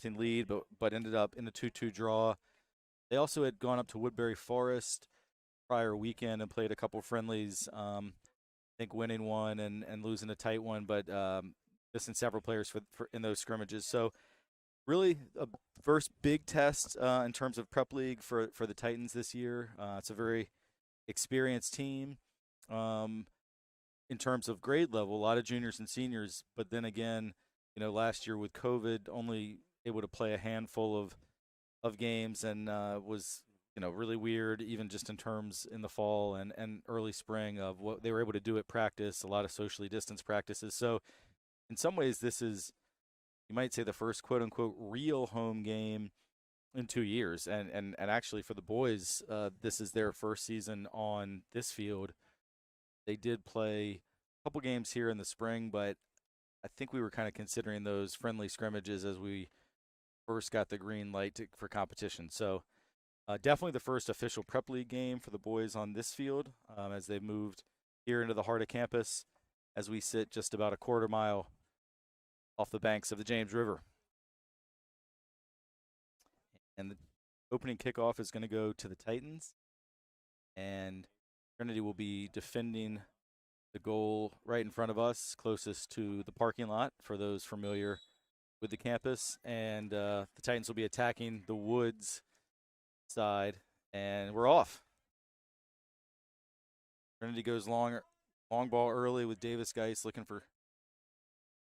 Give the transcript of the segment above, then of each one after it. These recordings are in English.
1-0 lead, but ended up in a 2-2 draw. They also had gone up to Woodbury Forest prior weekend and played a couple friendlies. I think winning one and losing a tight one, but missing several players for in those scrimmages. So really a first big test in terms of prep league for the Titans this year. It's a very experienced team in terms of grade level, a lot of juniors and seniors. But then again, last year with COVID, only able to play a handful of games and was really weird, even just in terms in the fall and early spring of what they were able to do at practice, a lot of socially distanced practices. So in some ways, this is, you might say, the first quote unquote real home game in 2 years. And actually for the boys, this is their first season on this field. They did play a couple games here in the spring, but I think we were kind of considering those friendly scrimmages as we first got the green light for competition. So definitely the first official prep league game for the boys on this field as they moved here into the heart of campus as we sit just about a quarter mile off the banks of the James River. And the opening kickoff is going to go to the Titans. And Trinity will be defending the goal right in front of us, closest to the parking lot for those familiar with the campus. And the Titans will be attacking the woods side. And we're off. Trinity goes long ball early with Davis Geis looking for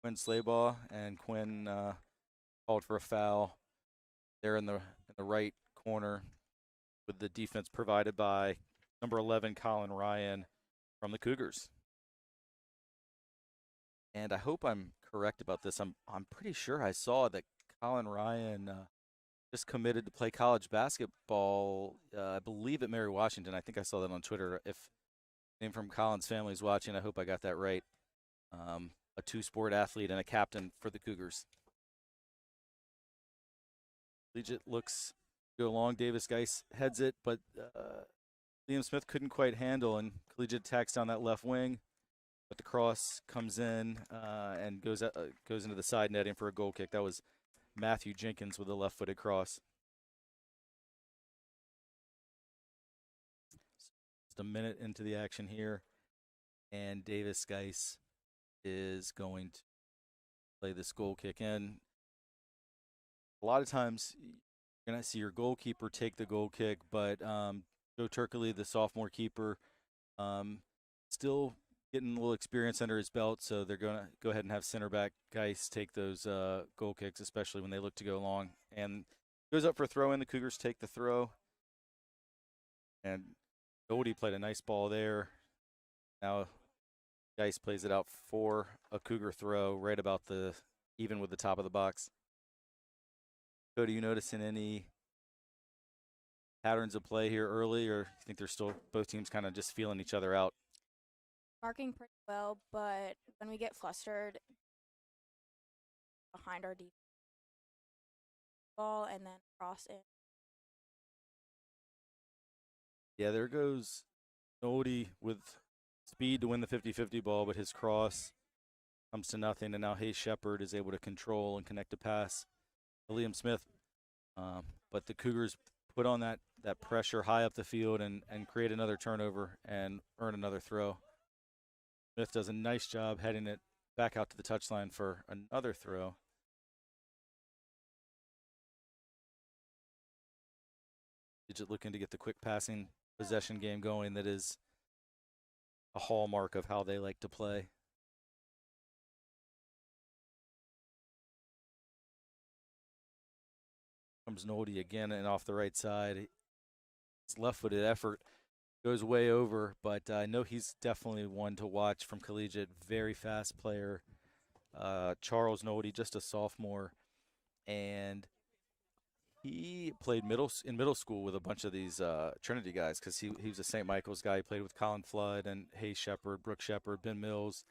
Quinn Slaybaugh, and Quinn called for a foul there in the right corner with the defense provided by number 11 Colin Ryan from the Cougars. And I hope I'm correct about this. I'm pretty sure I saw that Colin Ryan just committed to play college basketball, I believe at Mary Washington. I think I saw that on Twitter. If anyone from Colin's family is watching, I hope I got that right. A two-sport athlete and a captain for the Cougars. Collegiate looks to go long. Davis Geis heads it, but Liam Smith couldn't quite handle, and Collegiate attacks down that left wing. But the cross comes in and goes into the side netting for a goal kick. That was Matthew Jenkins with a left-footed cross. Just a minute into the action here, and Davis Geis is going to play this goal kick in. A lot of times you're going to see your goalkeeper take the goal kick, but Joe Turkley, the sophomore keeper, still getting a little experience under his belt, so they're going to go ahead and have center back Geis take those goal kicks, especially when they look to go long. And goes up for a throw in. The Cougars take the throw. And Goldie played a nice ball there. Now Geis plays it out for a Cougar throw right about even with the top of the box. Cody, you noticing any patterns of play here early, or you think they're still both teams kind of just feeling each other out? Marking pretty well, but when we get flustered behind our defense ball and then cross in. Yeah, there goes Nody with speed to win the 50-50 ball, but his cross comes to nothing, and now Hayes Shepard is able to control and connect a pass to Liam Smith. But the Cougars put on that pressure high up the field and create another turnover and earn another throw. Smith does a nice job heading it back out to the touchline for another throw. Digit looking to get the quick passing possession game going that is a hallmark of how they like to play. Comes Nody again and off the right side. His left-footed effort goes way over, but I know he's definitely one to watch from Collegiate. Very fast player. Charles Nody, just a sophomore, and he played in middle school with a bunch of these Trinity guys because he was a St. Michael's guy. He played with Colin Flood and Hayes Shepard, Brooke Shepard, Ben Mills.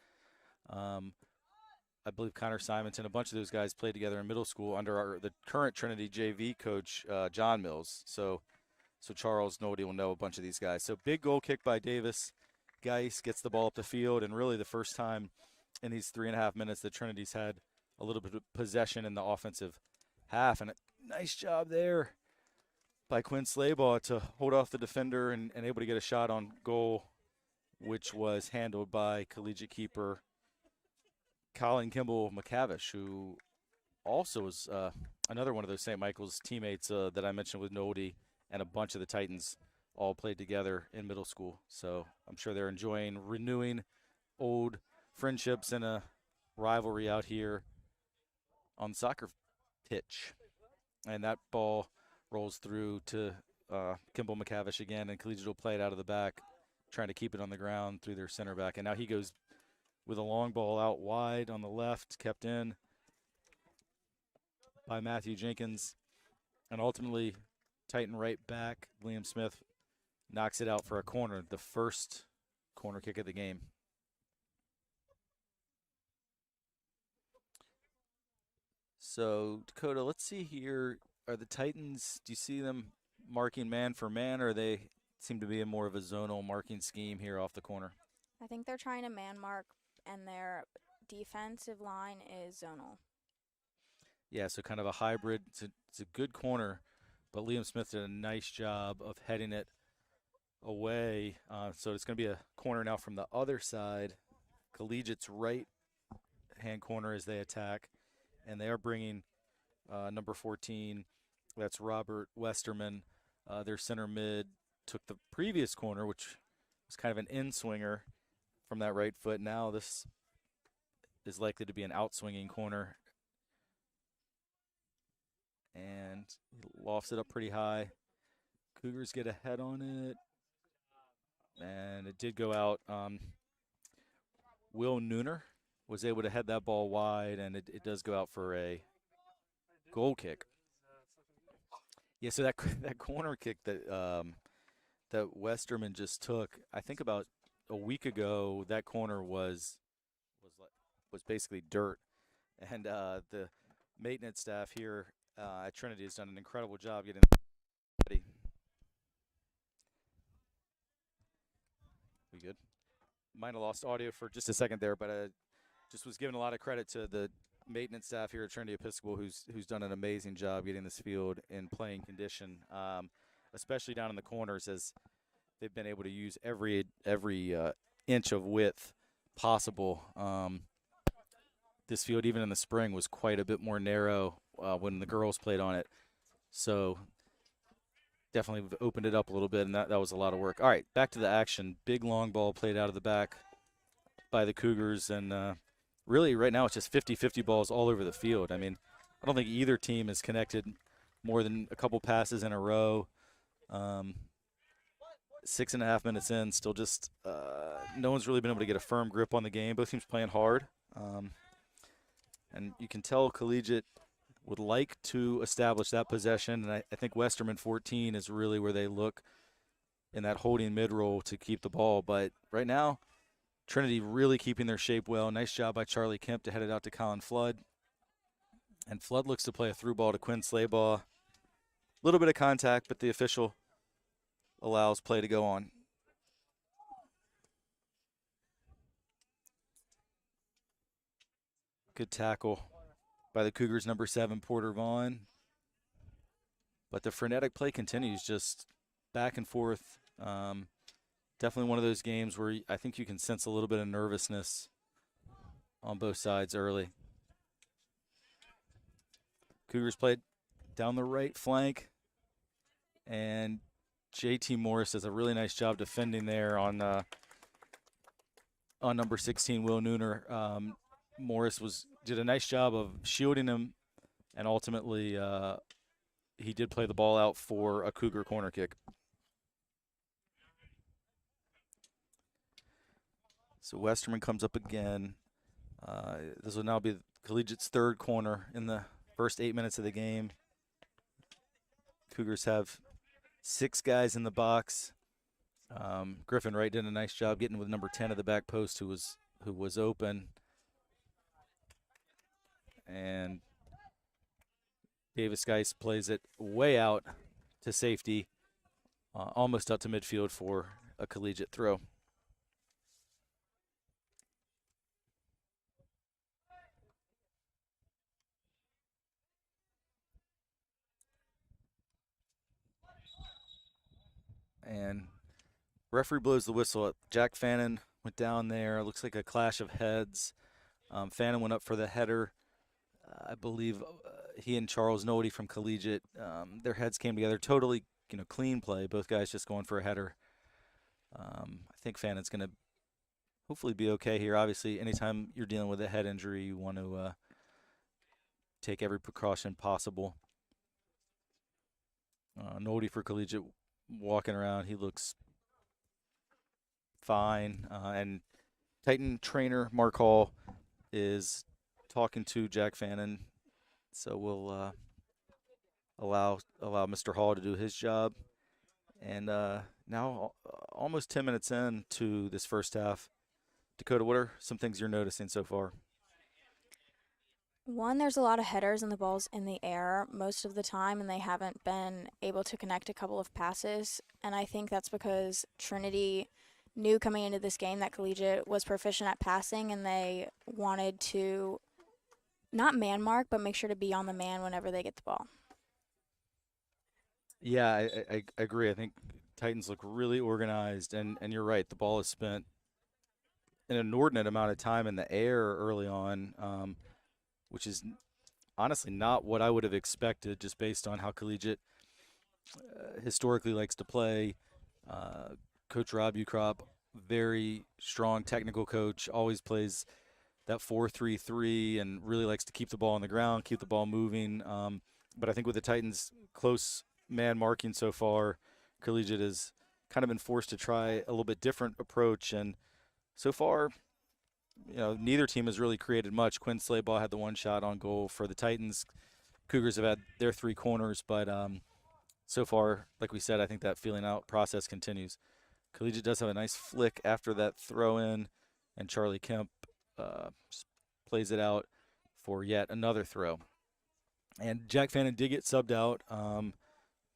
I believe Connor Simonton, a bunch of those guys played together in middle school under the current Trinity JV coach, John Mills. So Charles Nody will know a bunch of these guys. So big goal kick by Davis. Geis gets the ball up the field, and really the first time in these 3.5 minutes that Trinity's had a little bit of possession in the offensive half. And a nice job there by Quinn Slaybaugh to hold off the defender and able to get a shot on goal, which was handled by Collegiate keeper Colin Kimball McCavish, who also is another one of those St. Michael's teammates that I mentioned with Noldy, and a bunch of the Titans all played together in middle school. So I'm sure they're enjoying renewing old friendships and a rivalry out here on the soccer pitch. And that ball rolls through to Kimball McCavish again, and Collegiate will play it out of the back, trying to keep it on the ground through their center back. And now he goes with a long ball out wide on the left, kept in by Matthew Jenkins. And ultimately, Titan right back, Liam Smith, knocks it out for a corner, the first corner kick of the game. So, Dakota, let's see here. Are the Titans, do you see them marking man for man, or they seem to be in more of a zonal marking scheme here off the corner? I think they're trying to man mark, and their defensive line is zonal. Yeah, so kind of a hybrid. It's a good corner, but Liam Smith did a nice job of heading it away. So it's going to be a corner now from the other side. Collegiate's right-hand corner as they attack, and they are bringing number 14. That's Robert Westerman. Their center mid took the previous corner, which was kind of an in-swinger from that right foot. Now this is likely to be an out-swinging corner. And he lofts it up pretty high. Cougars get a head on it. And it did go out. Will Nooner was able to head that ball wide, and it does go out for a goal kick. Yeah, so that that corner kick that that Westerman just took, I think about a week ago, that corner was basically dirt, and the maintenance staff here at Trinity has done an incredible job getting ready. We good? Might have lost audio for just a second there, but just was giving a lot of credit to the maintenance staff here at Trinity Episcopal, who's done an amazing job getting this field in playing condition, especially down in the corners, as they've been able to use every inch of width possible. This field, even in the spring, was quite a bit more narrow when the girls played on it. So definitely opened it up a little bit, and that was a lot of work. All right, back to the action. Big long ball played out of the back by the Cougars, and really right now it's just 50-50 balls all over the field. I mean, I don't think either team has connected more than a couple passes in a row. 6.5 minutes in, still just no one's really been able to get a firm grip on the game. Both teams playing hard. And you can tell Collegiate would like to establish that possession, and I think Westerman 14 is really where they look in that holding mid-roll to keep the ball. But right now, Trinity really keeping their shape well. Nice job by Charlie Kemp to head it out to Colin Flood. And Flood looks to play a through ball to Quinn Slaybaugh. A little bit of contact, but the official allows play to go on. Good tackle by the Cougars, number 7, Porter Vaughn. But the frenetic play continues, just back and forth. Definitely one of those games where I think you can sense a little bit of nervousness on both sides early. Cougars played down the right flank, and JT Morris does a really nice job defending there on number 16, Will Nooner. Morris did a nice job of shielding him, and ultimately he did play the ball out for a Cougar corner kick. So Westerman comes up again. This will now be Collegiate's third corner in the first 8 minutes of the game. Cougars have 6 guys in the box. Griffin Wright did a nice job getting with number 10 at the back post, who was open. And Davis Geis plays it way out to safety, almost up to midfield for a Collegiate throw. And referee blows the whistle. Jack Fannin went down there. Looks like a clash of heads. Fannin went up for the header. I believe he and Charles Nody from Collegiate, their heads came together. Totally, clean play. Both guys just going for a header. I think Fannin's going to hopefully be okay here. Obviously, anytime you're dealing with a head injury, you want to take every precaution possible. Nody for Collegiate walking around. He looks fine. And Titan trainer Mark Hall is talking to Jack Fannin. So we'll allow Mr. Hall to do his job. And now almost 10 minutes into this first half. Dakota, what are some things you're noticing so far? One, there's a lot of headers and the ball's in the air most of the time, and they haven't been able to connect a couple of passes. And I think that's because Trinity knew coming into this game that Collegiate was proficient at passing, and they wanted to not man mark, but make sure to be on the man whenever they get the ball. Yeah, I agree. I think Titans look really organized, and you're right. The ball is spent an inordinate amount of time in the air early on, which is honestly not what I would have expected just based on how Collegiate historically likes to play. Coach Rob Ukrop, very strong technical coach, always plays that 4-3-3 and really likes to keep the ball on the ground, keep the ball moving. But I think with the Titans' close man marking so far, Collegiate has kind of been forced to try a little bit different approach. And so far, neither team has really created much. Quinn Slaybaugh had the one shot on goal for the Titans. Cougars have had their 3 corners, but so far, like we said, I think that feeling out process continues. Collegiate does have a nice flick after that throw in, and Charlie Kemp plays it out for yet another throw. And Jack Fannin did get subbed out,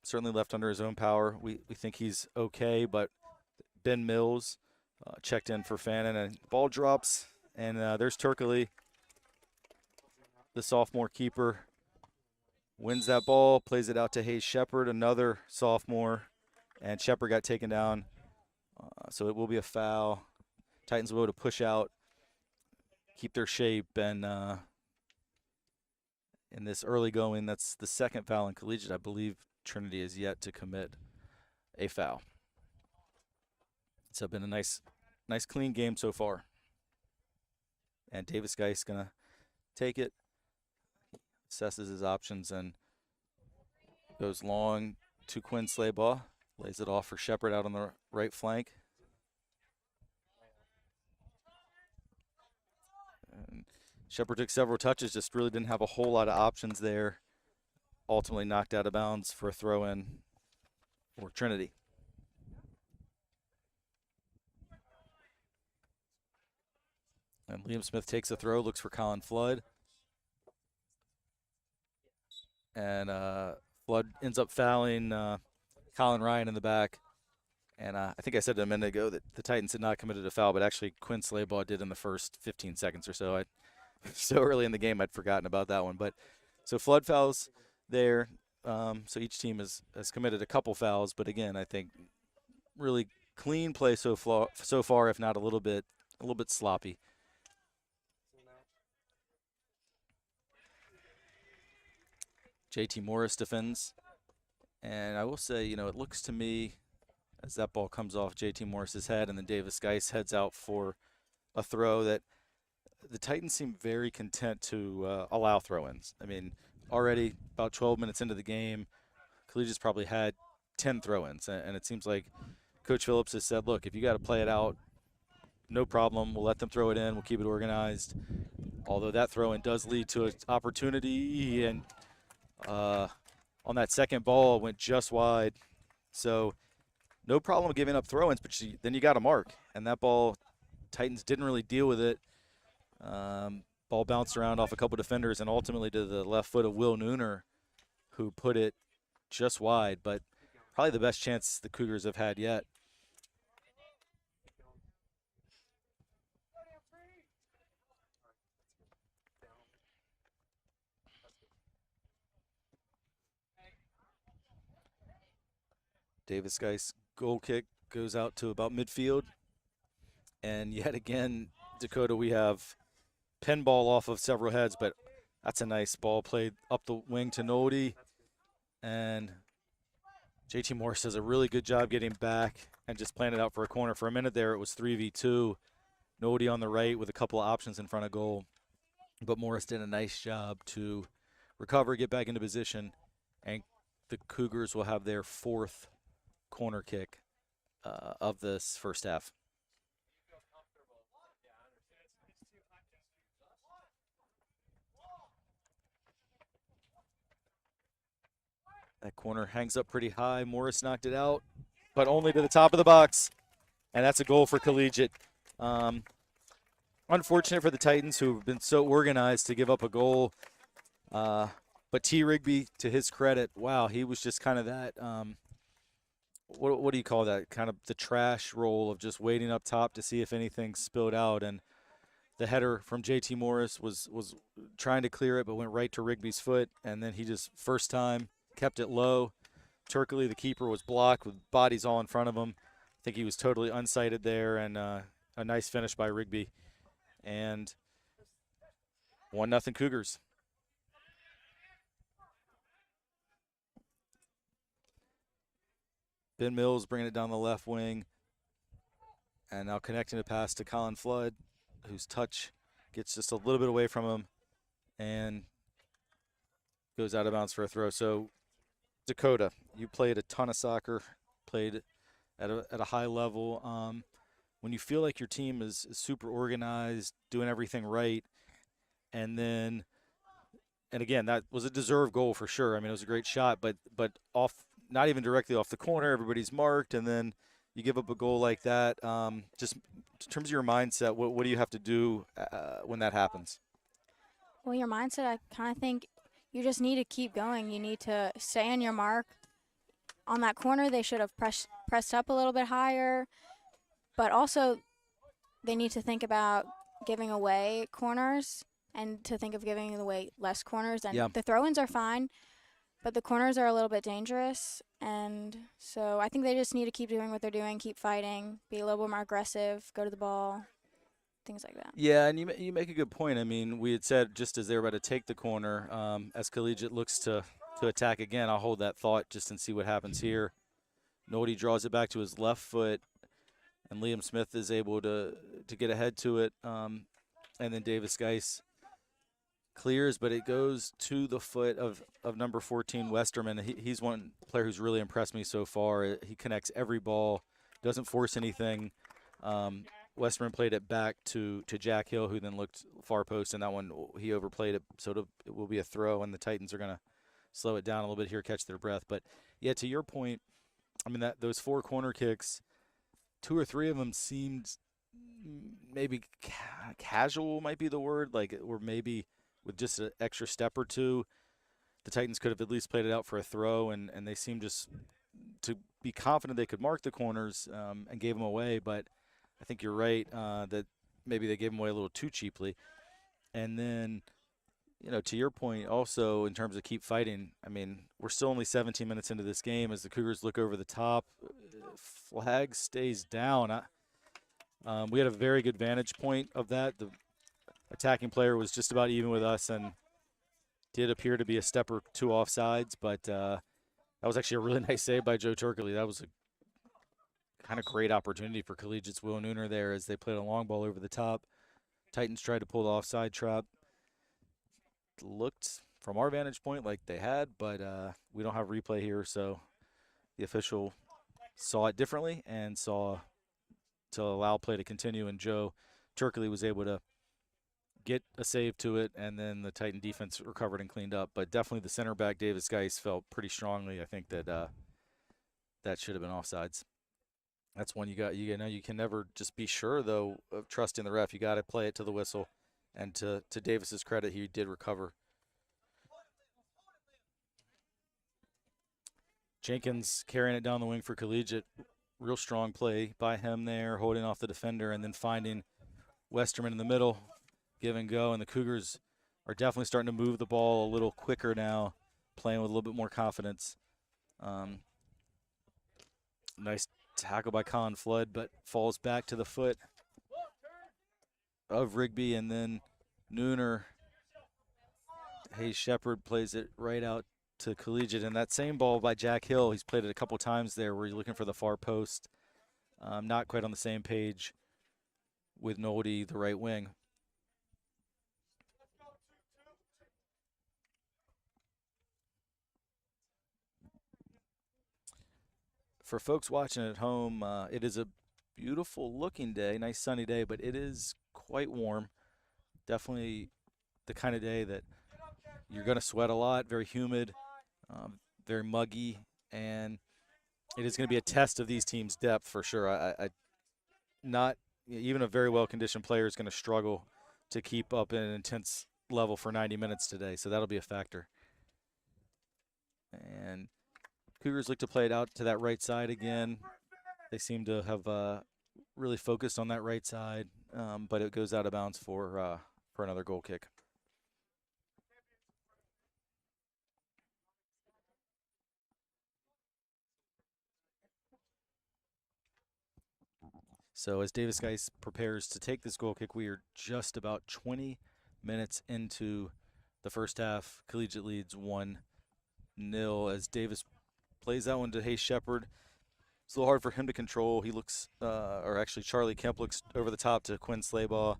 certainly left under his own power. We think he's okay, but Ben Mills checked in for Fannin, and ball drops, and there's Turkley, the sophomore keeper, wins that ball, plays it out to Hayes Shepard, another sophomore, and Shepard got taken down, so it will be a foul. Titans will be able to push out, keep their shape, and in this early going, that's the second foul in Collegiate. I believe Trinity is yet to commit a foul. It's been a nice clean game so far. And Davis Geist going to take it, assesses his options, and goes long to Quinn Slaybaugh. Lays it off for Shepard out on the right flank. And Shepard took several touches, just really didn't have a whole lot of options there. Ultimately knocked out of bounds for a throw-in for Trinity. And Liam Smith takes a throw, looks for Colin Flood. And Flood ends up fouling Colin Ryan in the back. And I think I said a minute ago that the Titans had not committed a foul, but actually Quinn Slaybaugh did in the first 15 seconds or so. So early in the game, I'd forgotten about that one. But so Flood fouls there. So each team has committed a couple fouls. But again, I think really clean play so far, if not a little bit sloppy. JT Morris defends. And I will say, it looks to me as that ball comes off JT Morris's head and then Davis Geist heads out for a throw that the Titans seem very content to allow throw-ins. I mean, already about 12 minutes into the game, Collegiate's probably had 10 throw-ins. And it seems like Coach Phillips has said, look, if you got to play it out, no problem. We'll let them throw it in. We'll keep it organized. Although that throw-in does lead to an opportunity, and on that second ball went just wide. So no problem giving up throw-ins, but then you got to mark. And that ball, Titans didn't really deal with it. Ball bounced around off a couple defenders and ultimately to the left foot of Will Nooner, who put it just wide, but probably the best chance the Cougars have had yet. Davis Geist goal kick goes out to about midfield. And yet again, Dakota, we have pinball off of several heads, but that's a nice ball played up the wing to Nodi. And JT Morris does a really good job getting back and just playing it out for a corner. For a minute there, it was 3v2. Nodi on the right with a couple of options in front of goal. But Morris did a nice job to recover, get back into position, and the Cougars will have their 4th corner kick of this first half. That corner hangs up pretty high. Morris knocked it out, but only to the top of the box. And that's a goal for Collegiate. Unfortunate for the Titans, who've been so organized to give up a goal. But T. Rigby, to his credit, wow, he was just kind of that, what do you call that? Kind of the trash role of just waiting up top to see if anything spilled out. And the header from JT Morris was trying to clear it, but went right to Rigby's foot. And then he just, first time, kept it low. Turkley, the keeper, was blocked with bodies all in front of him. I think he was totally unsighted there, and a nice finish by Rigby. And 1-0 Cougars. Ben Mills bringing it down the left wing. And now connecting a pass to Colin Flood, whose touch gets just a little bit away from him and goes out of bounds for a throw. So, Dakota, you played a ton of soccer, played at a high level. When you feel like your team is super organized, doing everything right, and again, that was a deserved goal for sure. I mean, it was a great shot, but off, not even directly off the corner, everybody's marked, and then you give up a goal like that. Just in terms of your mindset, what do you have to do when that happens? Well, your mindset, I kind of think you just need to keep going. You need to stay on your mark. On that corner, they should have pressed up a little bit higher, but also they need to think about giving away corners and to think of giving away less corners. And the throw-ins are fine, but the corners are a little bit dangerous. And so I think they just need to keep doing what they're doing, keep fighting, be a little bit more aggressive, go to the ball, things like that. Yeah, and you make a good point. I mean, we had said just as they were about to take the corner, as Collegiate looks to attack again, I'll hold that thought just and see what happens here. Nodi draws it back to his left foot, and Liam Smith is able to get ahead to it. And then Davis Geis clears, but it goes to the foot of number 14, Westerman. He's one player who's really impressed me so far. He connects every ball, doesn't force anything. Westerman played it back to Jack Hill, who then looked far post, and that one he overplayed it, so it will be a throw, and the Titans are going to slow it down a little bit here, catch their breath. But, yeah, to your point, I mean, those 4 corner kicks, 2 or 3 of them seemed maybe casual might be the word, or maybe with just an extra step or two, the Titans could have at least played it out for a throw, and they seemed just to be confident they could mark the corners and gave them away. But I think you're right that maybe they gave them away a little too cheaply. And then, to your point also in terms of keep fighting, I mean, we're still only 17 minutes into this game as the Cougars look over the top. Flag stays down. We had a very good vantage point of that. The attacking player was just about even with us and did appear to be a step or two offsides, but that was actually a really nice save by Joe Turkley. That was a kind of great opportunity for Collegiate's Will Nooner there as they played a long ball over the top. Titans tried to pull the offside trap. Looked, from our vantage point, like they had, but we don't have replay here, so the official saw it differently and saw to allow play to continue, and Joe Turkley was able to get a save to it, and then the Titan defense recovered and cleaned up. But definitely the center back, Davis Geis, felt pretty strongly. I think that that should have been offsides. That's one you can never just be sure, though, of trusting the ref. You got to play it to the whistle. And to Davis's credit, he did recover. Jenkins carrying it down the wing for Collegiate. Real strong play by him there, holding off the defender and then finding Westerman in the middle. Give and go, and the Cougars are definitely starting to move the ball a little quicker now, playing with a little bit more confidence. Nice tackle by Colin Flood, but falls back to the foot of Rigby, and then Nooner. Hayes Shepherd plays it right out to Collegiate, and that same ball by Jack Hill, he's played it a couple times there where you're looking for the far post. Not quite on the same page with Noldy, the right wing. For folks watching at home, it is a beautiful looking day, nice sunny day, but it is quite warm. Definitely the kind of day that you're going to sweat a lot, very humid, very muggy, and it is going to be a test of these teams' depth for sure. Not even a very well-conditioned player is going to struggle to keep up an intense level for 90 minutes today, so that'll be a factor. And Cougars look to play it out to that right side again. They seem to have really focused on that right side, but it goes out of bounds for another goal kick. So as Davis Geis prepares to take this goal kick, we are just about 20 minutes into the first half. Collegiate leads 1-0 as Davis plays that one to Hayes Shepherd. It's a little hard for him to control. He looks, or actually Charlie Kemp looks over the top to Quinn Slaybaugh.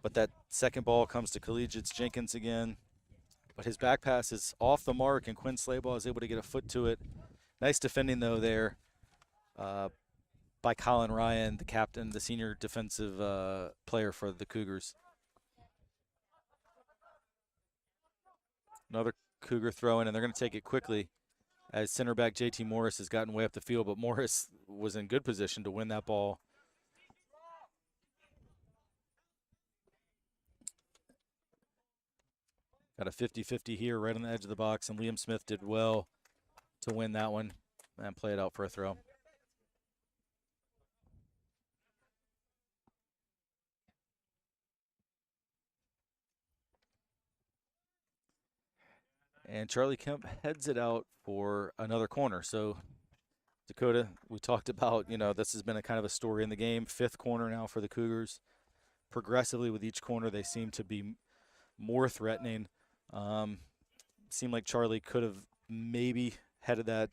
But that second ball comes to Collegiate's Jenkins again. But his back pass is off the mark, and Quinn Slaybaugh is able to get a foot to it. Nice defending, though, there by Colin Ryan, the captain, the senior defensive player for the Cougars. Another Cougar throw in, and they're going to take it quickly as center back JT Morris has gotten way up the field, but Morris was in good position to win that ball. Got a 50-50 here right on the edge of the box, and Liam Smith did well to win that one and play it out for a throw. And Charlie Kemp heads it out for another corner. So, Dakota, we talked about, this has been a kind of a story in the game. 5th corner now for the Cougars. Progressively with each corner, they seem to be more threatening. Seemed like Charlie could have maybe headed that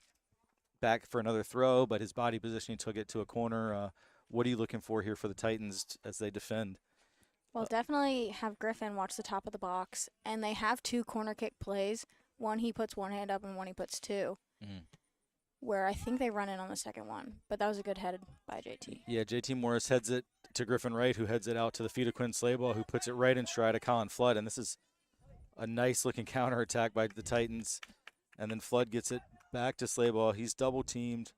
back for another throw, but his body positioning took it to a corner. What are you looking for here for the Titans as they defend? Well, definitely have Griffin watch the top of the box, and they have 2 corner kick plays. One he puts one hand up and one he puts 2. Where I think they run in on the second one, but that was a good head by JT. Yeah, JT Morris heads it to Griffin Wright, who heads it out to the feet of Quinn Slaybaugh, who puts it right in stride of Colin Flood, and this is a nice-looking counterattack by the Titans. And then Flood gets it back to Slaybaugh. He's double-teamed,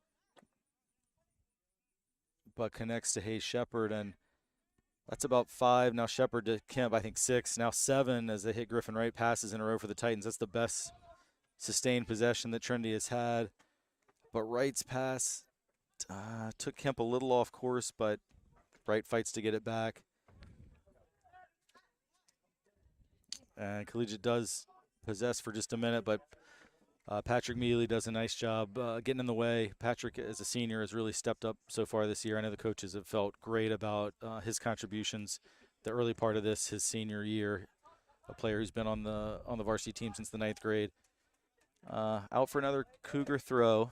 but connects to Hayes Shepherd, and that's about 5. Now Shepherd to Kemp, I think 6. Now 7 as they hit Griffin Wright passes in a row for the Titans. That's the best sustained possession that Trinity has had. But Wright's pass took Kemp a little off course, but Wright fights to get it back. And Collegiate does possess for just a minute, but Patrick Mealy does a nice job getting in the way. Patrick, as a senior, has really stepped up so far this year. I know the coaches have felt great about his contributions the early part of his senior year. A player who's been on the varsity team since the 9th grade. Out for another Cougar throw.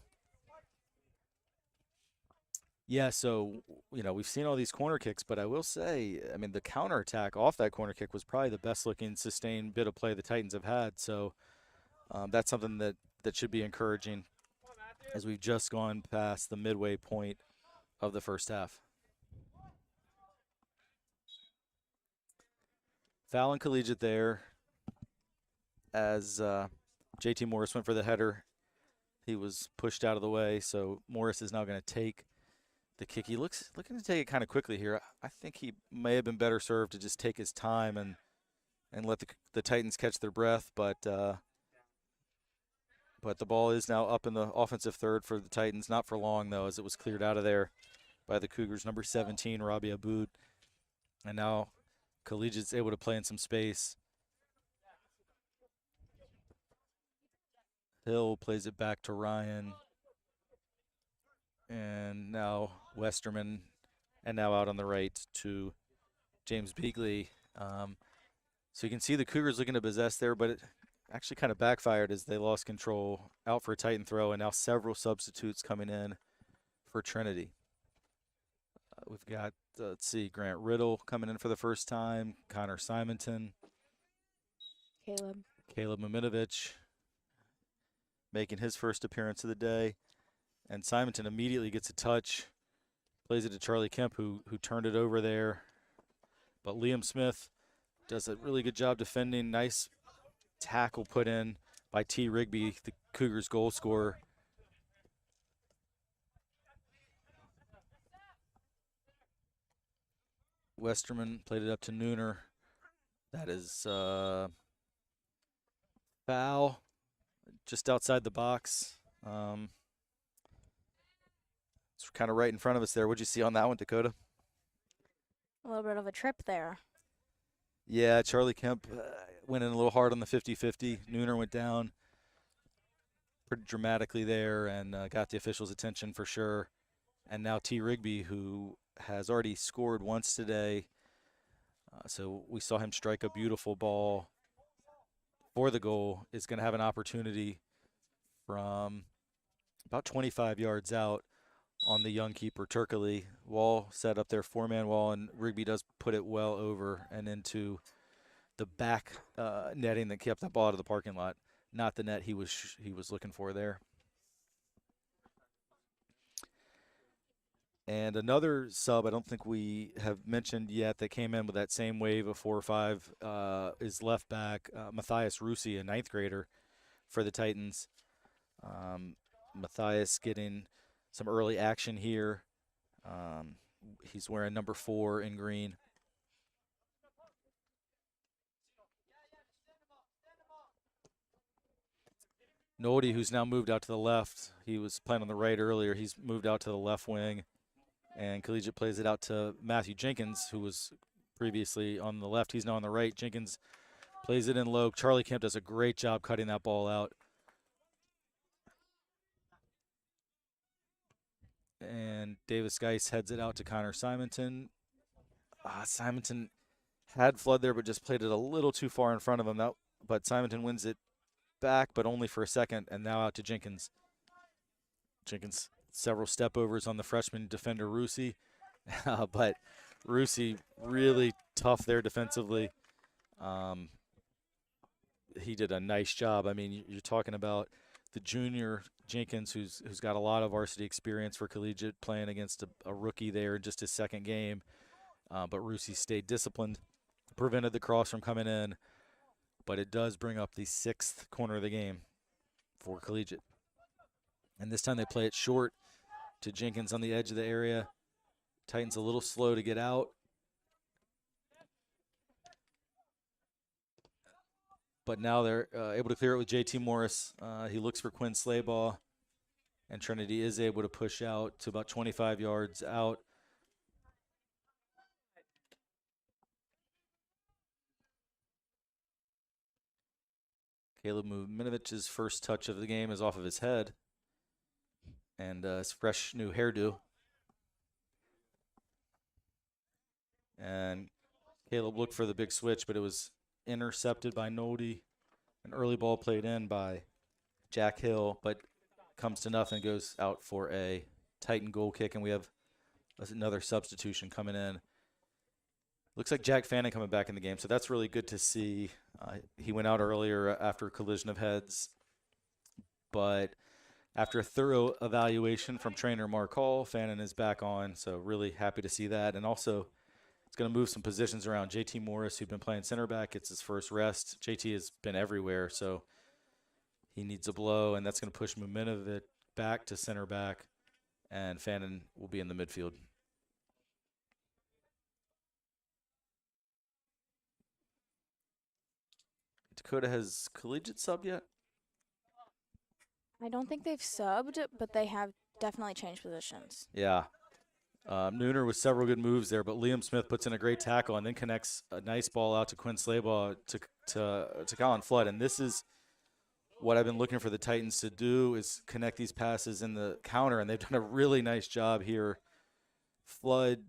Yeah, so, we've seen all these corner kicks, but I will say, the counterattack off that corner kick was probably the best-looking sustained bit of play the Titans have had. So that's something that should be encouraging as we've just gone past the midway point of the first half. Foul in Collegiate there as JT Morris went for the header. He was pushed out of the way, so Morris is now going to take the kick. He looking to take it kind of quickly here. I think he may have been better served to just take his time and let the Titans catch their breath, but the ball is now up in the offensive third for the Titans. Not for long, though, as it was cleared out of there by the Cougars. Number 17, Robbie Aboud. And now Collegiate's able to play in some space. Hill plays it back to Ryan. And now Westerman, and now out on the right to James Beagley. So you can see the Cougars looking to possess there, but it actually kind of backfired as they lost control, out for a Titan throw, and now several substitutes coming in for Trinity. We've got, let's see, Grant Riddle coming in for the first time, Connor Simonton, Caleb Maminovich making his first appearance of the day. And Simonton immediately gets a touch, plays it to Charlie Kemp, who turned it over there. But Liam Smith does a really good job defending. Nice tackle put in by T. Rigby, the Cougars' goal scorer. Westerman played it up to Nooner. That is foul just outside the box. It's kind of right in front of us there. What'd you see on that one, Dakota? A little bit of a trip there. Yeah, Charlie Kemp went in a little hard on the 50-50. Nooner went down pretty dramatically there and got the officials' attention for sure. And now T. Rigby, who has already scored once today. So we saw him strike a beautiful ball for the goal, is going to have an opportunity from about 25 yards out on the young keeper, Turkley. Wall set up their four-man wall, and Rigby does put it well over and into the back netting that kept the ball out of the parking lot, not the net he was looking for there. And another sub I don't think we have mentioned yet that came in with that same wave of 4 or 5 is left back Matthias Rusi, a 9th grader for the Titans. Matthias getting some early action here. He's wearing number 4 in green. Nodi, who's now moved out to the left. He was playing on the right earlier. He's moved out to the left wing. And Collegiate plays it out to Matthew Jenkins, who was previously on the left. He's now on the right. Jenkins plays it in low. Charlie Kemp does a great job cutting that ball out. And Davis Geis heads it out to Connor Simonton. Simonton had flood there, but just played it a little too far in front of him. But Simonton wins it back, but only for a second, and now out to Jenkins. Jenkins, several step overs on the freshman defender Rusi, but Rusi really tough there defensively. He did a nice job. I mean, you're talking about the junior Jenkins, who's got a lot of varsity experience for Collegiate, playing against a rookie there in just his second game. But Rusi stayed disciplined, prevented the cross from coming in. But it does bring up the 6th corner of the game for Collegiate. And this time they play it short to Jenkins on the edge of the area. Titans a little slow to get out. But now they're able to clear it with JT Morris. He looks for Quinn Slaybaugh. And Trinity is able to push out to about 25 yards out. Caleb Muminovich's first touch of the game is off of his head. And his fresh new hairdo. And Caleb looked for the big switch, but it was intercepted by Nodi. An early ball played in by Jack Hill, but comes to nothing, goes out for a Titan goal kick, and we have another substitution coming in. Looks like Jack Fanning coming back in the game, so that's really good to see. He went out earlier after a collision of heads, but after a thorough evaluation from trainer Mark Hall, Fannin is back on, so really happy to see that. And also, it's going to move some positions around. JT Morris, who's been playing center back, gets his first rest. JT has been everywhere, so he needs a blow, and that's going to push Muminovic back to center back, and Fannin will be in the midfield. Dakota, has Collegiate sub yet? I don't think they've subbed, but they have definitely changed positions. Yeah. Nooner with several good moves there, but Liam Smith puts in a great tackle and then connects a nice ball out to Quinn Slaybaugh to Colin Flood. And this is what I've been looking for the Titans to do is connect these passes in the counter, and they've done a really nice job here. Flood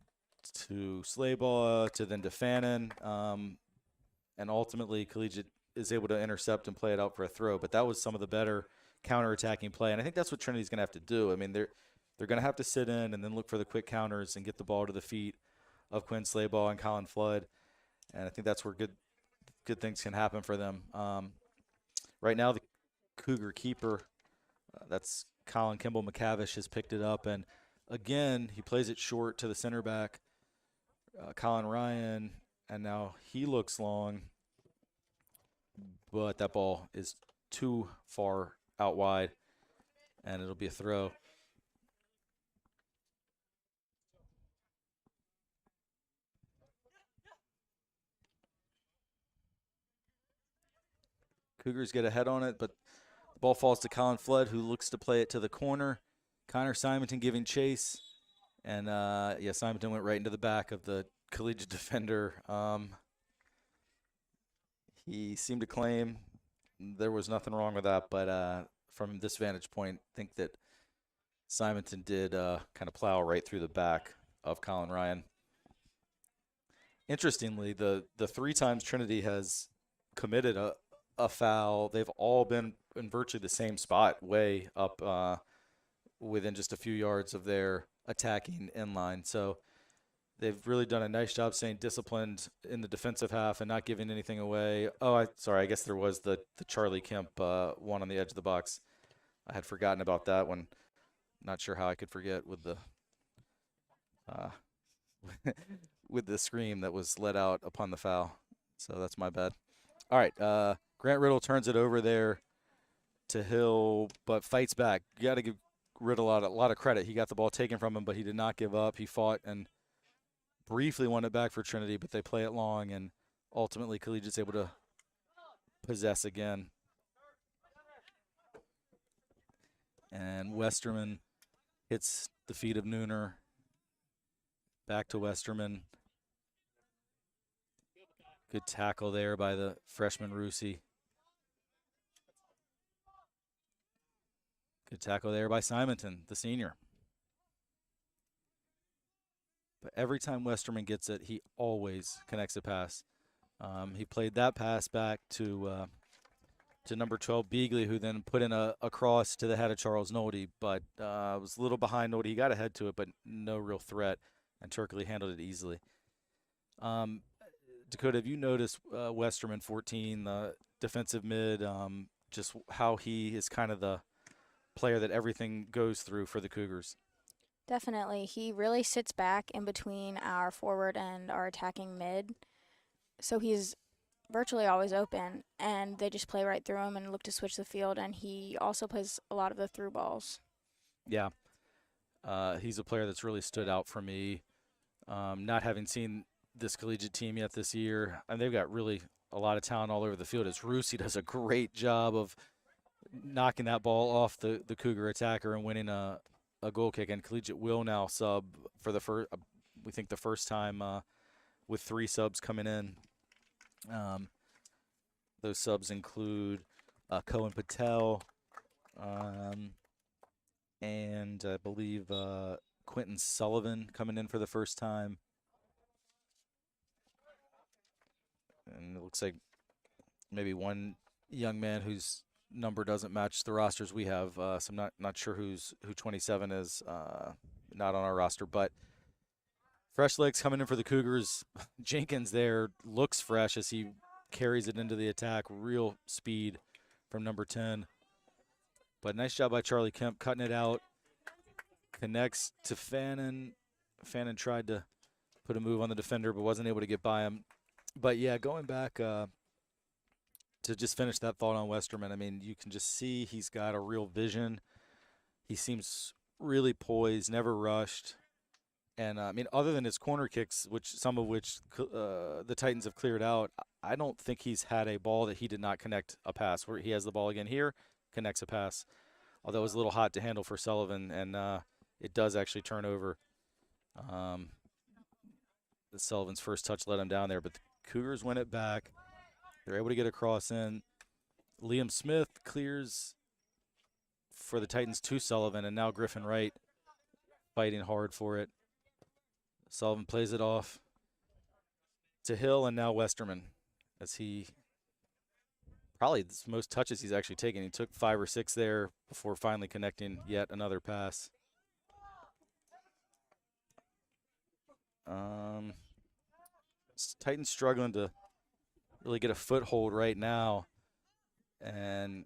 to Slaybaugh to then to Fannin, and ultimately Collegiate is able to intercept and play it out for a throw. But that was some of the better counterattacking play, and I think that's what Trinity's going to have to do. I mean, they're going to have to sit in and then look for the quick counters and get the ball to the feet of Quinn Slaybaugh and Colin Flood, and I think that's where good things can happen for them. Right now, the Cougar keeper, that's Colin Kimball McCavish, has picked it up, and again he plays it short to the center back, Colin Ryan, and now he looks long, but that ball is too far out wide, and it'll be a throw. Cougars get ahead on it, but the ball falls to Colin Flood, who looks to play it to the corner. Connor Simonton giving chase, and Simonton went right into the back of the Collegiate defender. He seemed to claim there was nothing wrong with that, but from this vantage point, I think that Simonton did kind of plow right through the back of Colin Ryan. Interestingly, the three times Trinity has committed a foul, they've all been in virtually the same spot, way up within just a few yards of their attacking inline. So they've really done a nice job staying disciplined in the defensive half and not giving anything away. I guess there was the Charlie Kemp one on the edge of the box. I had forgotten about that one. Not sure how I could forget with the with the scream that was let out upon the foul. So that's my bad. All right, Grant Riddle turns it over there to Hill, but fights back. You got to give Riddle a lot of credit. He got the ball taken from him, but he did not give up. He fought and briefly won it back for Trinity, but they play it long, and ultimately Collegiate's able to possess again. And Westerman hits the feet of Nooner. Back to Westerman. Good tackle there by the freshman Rusi. Good tackle there by Simonton, the senior. But every time Westerman gets it, he always connects a pass. He played that pass back to number 12, Beagley, who then put in a cross to the head of Charles Nolde, but was a little behind Nolde. He got ahead to it, but no real threat, and Turkley handled it easily. Dakota, have you noticed Westerman 14, the defensive mid, just how he is kind of the player that everything goes through for the Cougars? Definitely. He really sits back in between our forward and our attacking mid. So he's virtually always open, and they just play right through him and look to switch the field, and he also plays a lot of the through balls. Yeah. He's a player that's really stood out for me. Not having seen this Collegiate team yet this year, and they've got really a lot of talent all over the field, as Rusi does a great job of knocking that ball off the Cougar attacker and winning a goal kick. And Collegiate will now sub for the first, we think the first time with 3 subs coming in. Those subs include Cohen Patel and I believe Quentin Sullivan coming in for the first time. And it looks like maybe one young man whose number doesn't match the rosters we have. So I'm not sure who 27 is, not on our roster. But fresh legs coming in for the Cougars. Jenkins there looks fresh as he carries it into the attack. Real speed from number 10. But nice job by Charlie Kemp cutting it out. Connects to Fannin. Fannin tried to put a move on the defender but wasn't able to get by him. But, yeah, going back to just finish that thought on Westerman, I mean, you can just see he's got a real vision. He seems really poised, never rushed. And, I mean, other than his corner kicks, some of which the Titans have cleared out, I don't think he's had a ball that he did not connect a pass. Where he has the ball again here, connects a pass. Although it was a little hot to handle for Sullivan, and it does actually turn over. Sullivan's first touch let him down there, but the Cougars win it back. They're able to get a cross in. Liam Smith clears for the Titans to Sullivan, and now Griffin Wright fighting hard for it. Sullivan plays it off to Hill, and now Westerman, as he probably the most touches he's actually taken. He took 5 or 6 there before finally connecting yet another pass. Titans struggling to really get a foothold right now, and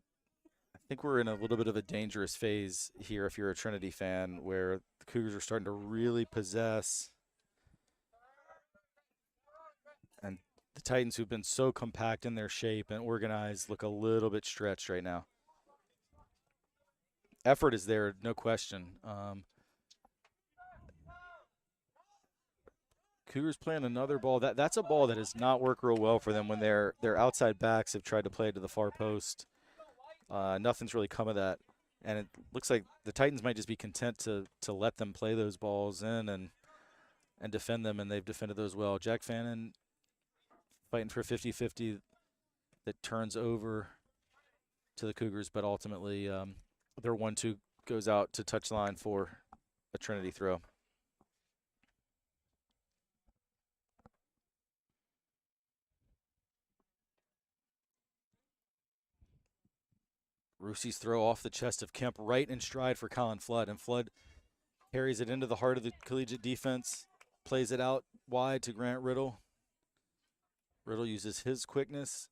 I think we're in a little bit of a dangerous phase here if you're a Trinity fan, where the Cougars are starting to really possess, and the Titans, who've been so compact in their shape and organized, look a little bit stretched right now. Effort is there, no question. Cougars playing another ball. That's a ball that has not worked real well for them when their outside backs have tried to play to the far post. Nothing's really come of that, and it looks like the Titans might just be content to let them play those balls in and defend them, and they've defended those well. Jack Fannin fighting for 50-50 that turns over to the Cougars, but ultimately their 1-2 goes out to touchline for a Trinity throw. Rusi's throw off the chest of Kemp, right in stride for Colin Flood, and Flood carries it into the heart of the Collegiate defense, plays it out wide to Grant Riddle. Riddle uses his quickness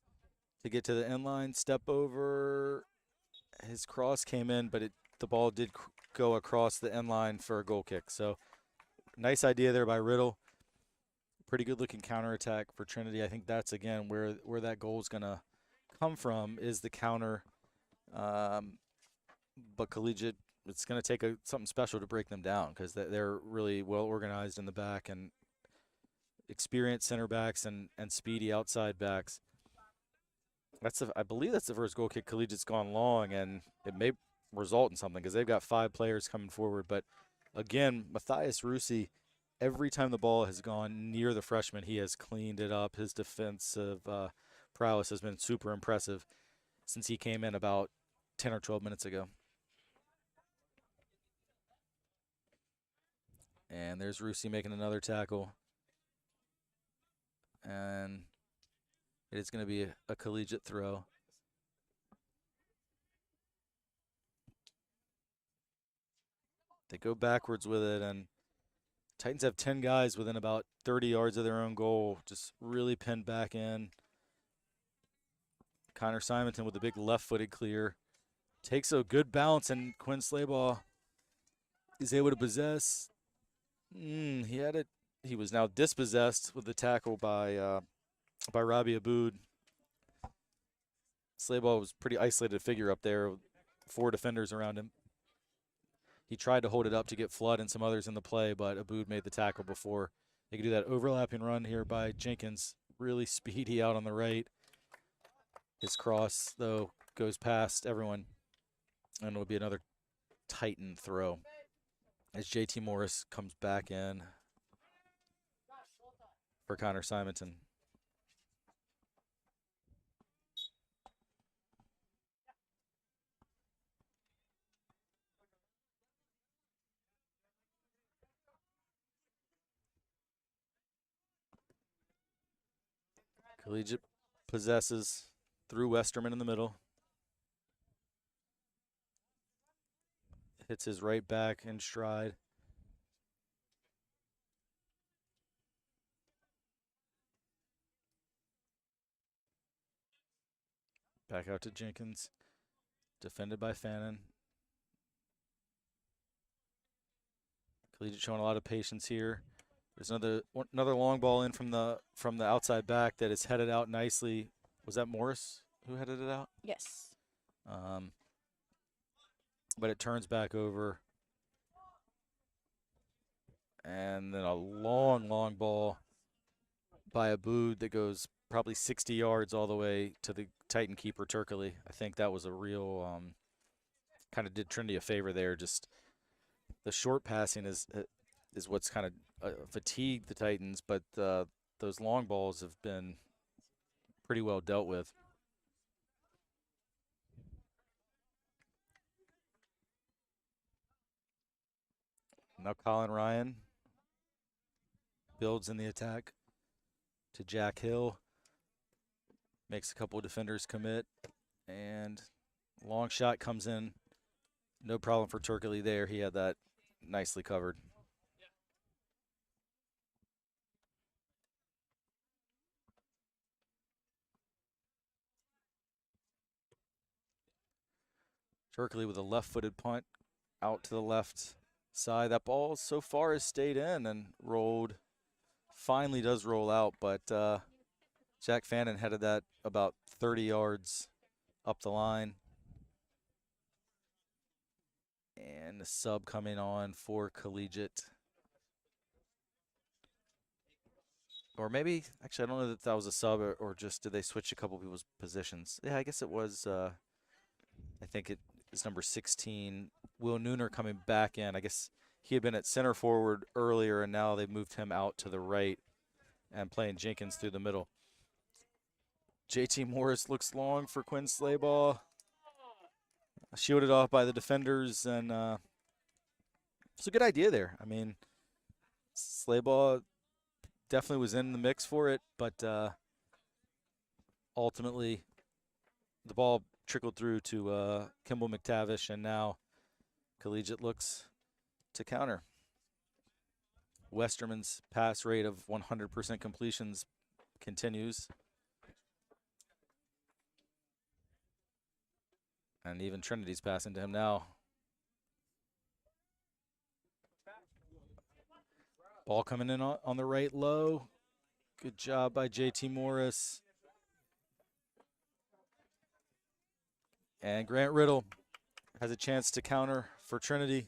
to get to the end line, step over. His cross came in, but the ball did go across the end line for a goal kick. So nice idea there by Riddle. Pretty good looking counterattack for Trinity. I think that's, again, where that goal is going to come from, is the counter. But Collegiate, it's going to take something special to break them down, because they're really well organized in the back, and experienced center backs and speedy outside backs. I believe that's the first goal kick Collegiate's gone long, and it may result in something because they've got 5 players coming forward. But again, Matthias Rusi, every time the ball has gone near the freshman, he has cleaned it up. His defensive prowess has been super impressive since he came in about 10 or 12 minutes ago. And there's Rusi making another tackle. And it is going to be a Collegiate throw. They go backwards with it, and Titans have 10 guys within about 30 yards of their own goal, just really pinned back in. Connor Simonton with a big left-footed clear. Takes a good bounce, and Quinn Slaybaugh is able to possess. He had it. He was now dispossessed with the tackle by Robbie Aboud. Slaybaugh was pretty isolated figure up there with 4 defenders around him. He tried to hold it up to get Flood and some others in the play, but Aboud made the tackle before they could do that overlapping run here by Jenkins. Really speedy out on the right. His cross, though, goes past everyone, and it'll be another Titan throw as JT Morris comes back in for Connor Simonton. Collegiate possesses through Westerman in the middle. Hits his right back in stride. Back out to Jenkins. Defended by Fannin. Collegiate showing a lot of patience here. There's another long ball in from the outside back that is headed out nicely. Was that Morris who headed it out? Yes. But it turns back over. And then a long ball by Aboud that goes probably 60 yards all the way to the Titan keeper, Turkley. I think that was a real kind of did Trinity a favor there. Just the short passing is what's kind of fatigued the Titans, but those long balls have been pretty well dealt with. Now Colin Ryan builds in the attack to Jack Hill. Makes a couple of defenders commit. And long shot comes in. No problem for Turkley there. He had that nicely covered. Turkley with a left-footed punt out to the left side. That ball so far has stayed in and rolled. Finally does roll out, but Jack Fannin headed that about 30 yards up the line. And the sub coming on for Collegiate. Or maybe, actually, I don't know that that was a sub or just did they switch a couple people's positions. Yeah, I guess it was, I think it is number 16, Will Nooner coming back in. I guess he had been at center forward earlier, and now they've moved him out to the right and playing Jenkins through the middle. JT Morris looks long for Quinn Slaybaugh. Shielded off by the defenders, and it's a good idea there. I mean, Slaybaugh definitely was in the mix for it, but ultimately the ball trickled through to Kimball McTavish, and now Collegiate looks to counter. Westerman's pass rate of 100% completions continues. And even Trinity's passing to him now. Ball coming in on the right low. Good job by JT Morris. And Grant Riddle has a chance to counter for Trinity.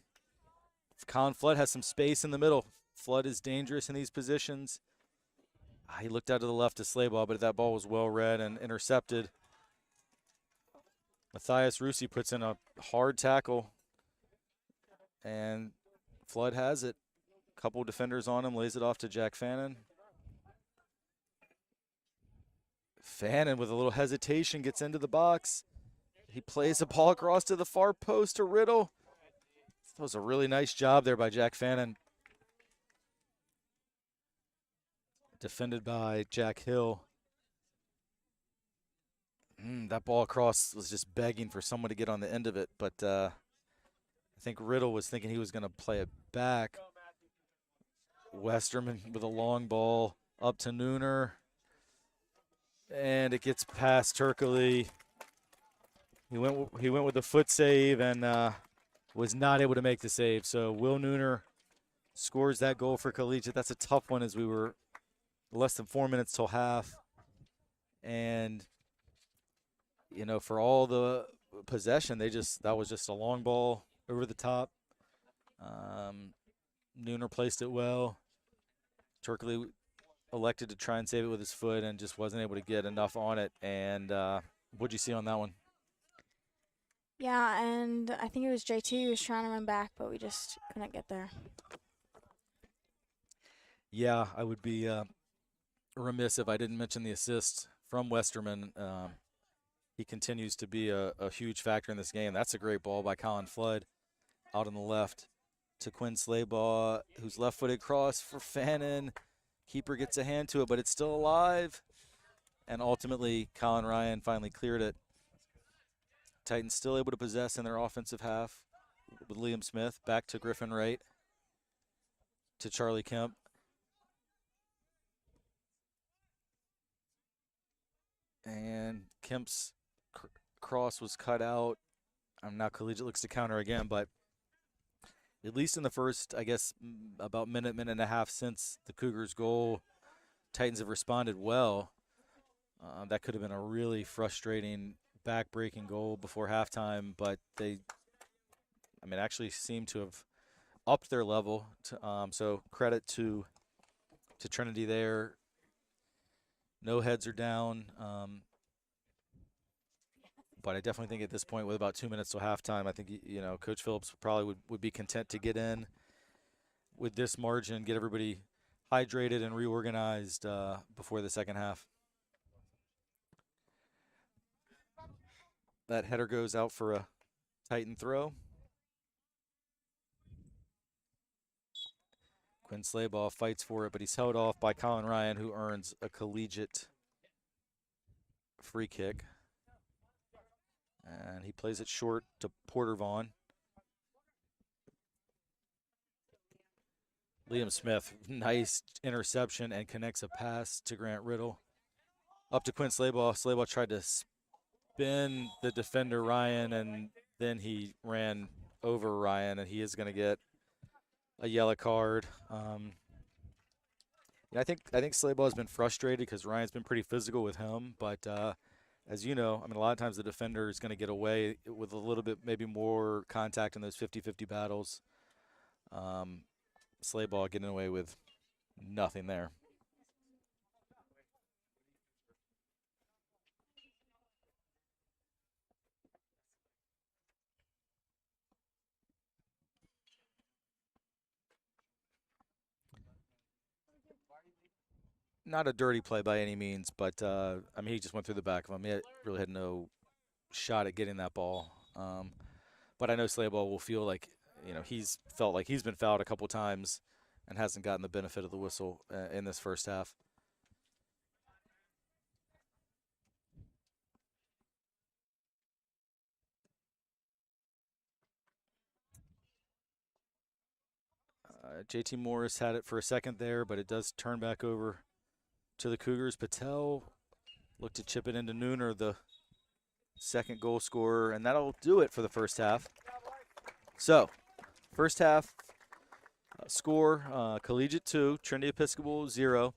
Colin Flood has some space in the middle. Flood is dangerous in these positions. He looked out to the left to Slaybaugh, but that ball was well read and intercepted. Matthias Rusi puts in a hard tackle, and Flood has it. Couple defenders on him, lays it off to Jack Fannin. Fannin with a little hesitation gets into the box. He plays the ball across to the far post to Riddle. That was a really nice job there by Jack Fannin. Defended by Jack Hill. That ball across was just begging for someone to get on the end of it, but I think Riddle was thinking he was going to play it back. Westerman with a long ball up to Nooner. And it gets past Turkley. He went with a foot save and was not able to make the save. So Will Nooner scores that goal for Collegiate. That's a tough one as we were less than 4 minutes till half. And, you know, for all the possession, that was just a long ball over the top. Nooner placed it well. Turkley elected to try and save it with his foot and just wasn't able to get enough on it. And what'd you see on that one? Yeah, and I think it was JT who was trying to run back, but we just couldn't get there. Yeah, I would be remiss if I didn't mention the assist from Westerman. He continues to be a huge factor in this game. That's a great ball by Colin Flood out on the left to Quinn Slaybaugh, who's left-footed cross for Fannin. Keeper gets a hand to it, but it's still alive. And ultimately, Colin Ryan finally cleared it. Titans still able to possess in their offensive half with Liam Smith. Back to Griffin Wright. To Charlie Kemp. And Kemp's cross was cut out. Now Collegiate looks to counter again, but at least in the first, I guess, about minute and a half since the Cougars' goal, Titans have responded well. That could have been a really frustrating, back-breaking goal before halftime, but they, actually seem to have upped their level. So credit to Trinity there. No heads are down. But I definitely think at this point, with about 2 minutes till halftime, I think, Coach Phillips probably would be content to get in with this margin, get everybody hydrated and reorganized before the second half. That header goes out for a Titan throw. Quinn Slaybaugh fights for it, but he's held off by Colin Ryan, who earns a collegiate free kick. And he plays it short to Porter Vaughn. Liam Smith, nice interception and connects a pass to Grant Riddle. Up to Quinn Slaybaugh. Slaybaugh tried to spin the defender Ryan, and then he ran over Ryan, and he is going to get a yellow card. I think Slaybaugh has been frustrated because Ryan's been pretty physical with him, but as you know, I mean, a lot of times the defender is going to get away with a little bit, maybe more contact in those 50-50 battles. Slaybaugh getting away with nothing there. Not a dirty play by any means, but I mean, he just went through the back of him. He really had no shot at getting that ball. But I know Slaybaugh will feel like, he's felt like he's been fouled a couple times and hasn't gotten the benefit of the whistle in this first half. JT Morris had it for a second there, but it does turn back over to the Cougars. Patel looked to chip it into Nooner, the second goal scorer, and that'll do it for the first half. So, first half score, Collegiate 2, Trinity Episcopal 0.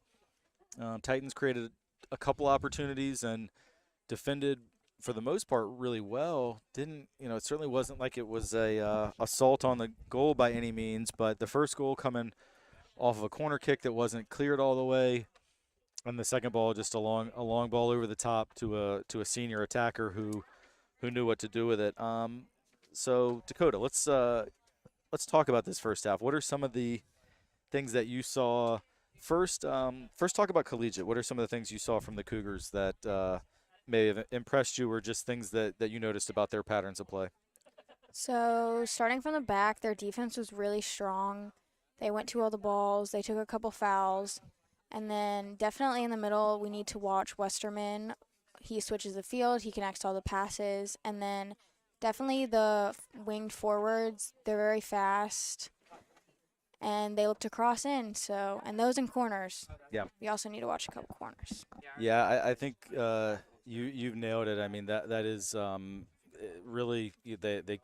Titans created a couple opportunities and defended for the most part really well. Didn't, it certainly wasn't like it was a assault on the goal by any means, but the first goal coming off of a corner kick that wasn't cleared all the way, and the second ball just a long ball over the top to a senior attacker who knew what to do with it. So Dakota, let's talk about this first half. What are some of the things that you saw? First talk about Collegiate. What are some of the things you saw from the Cougars that may have impressed you, or just things that you noticed about their patterns of play? So, starting from the back, their defense was really strong. They went to all the balls, they took a couple fouls, and then definitely in the middle, we need to watch Westerman. He switches the field, he connects all the passes, and then definitely the winged forwards, they're very fast, and they look to cross in. So, and those in corners. Yeah. We also need to watch a couple corners. Yeah, I think you've nailed it. I mean, that is really they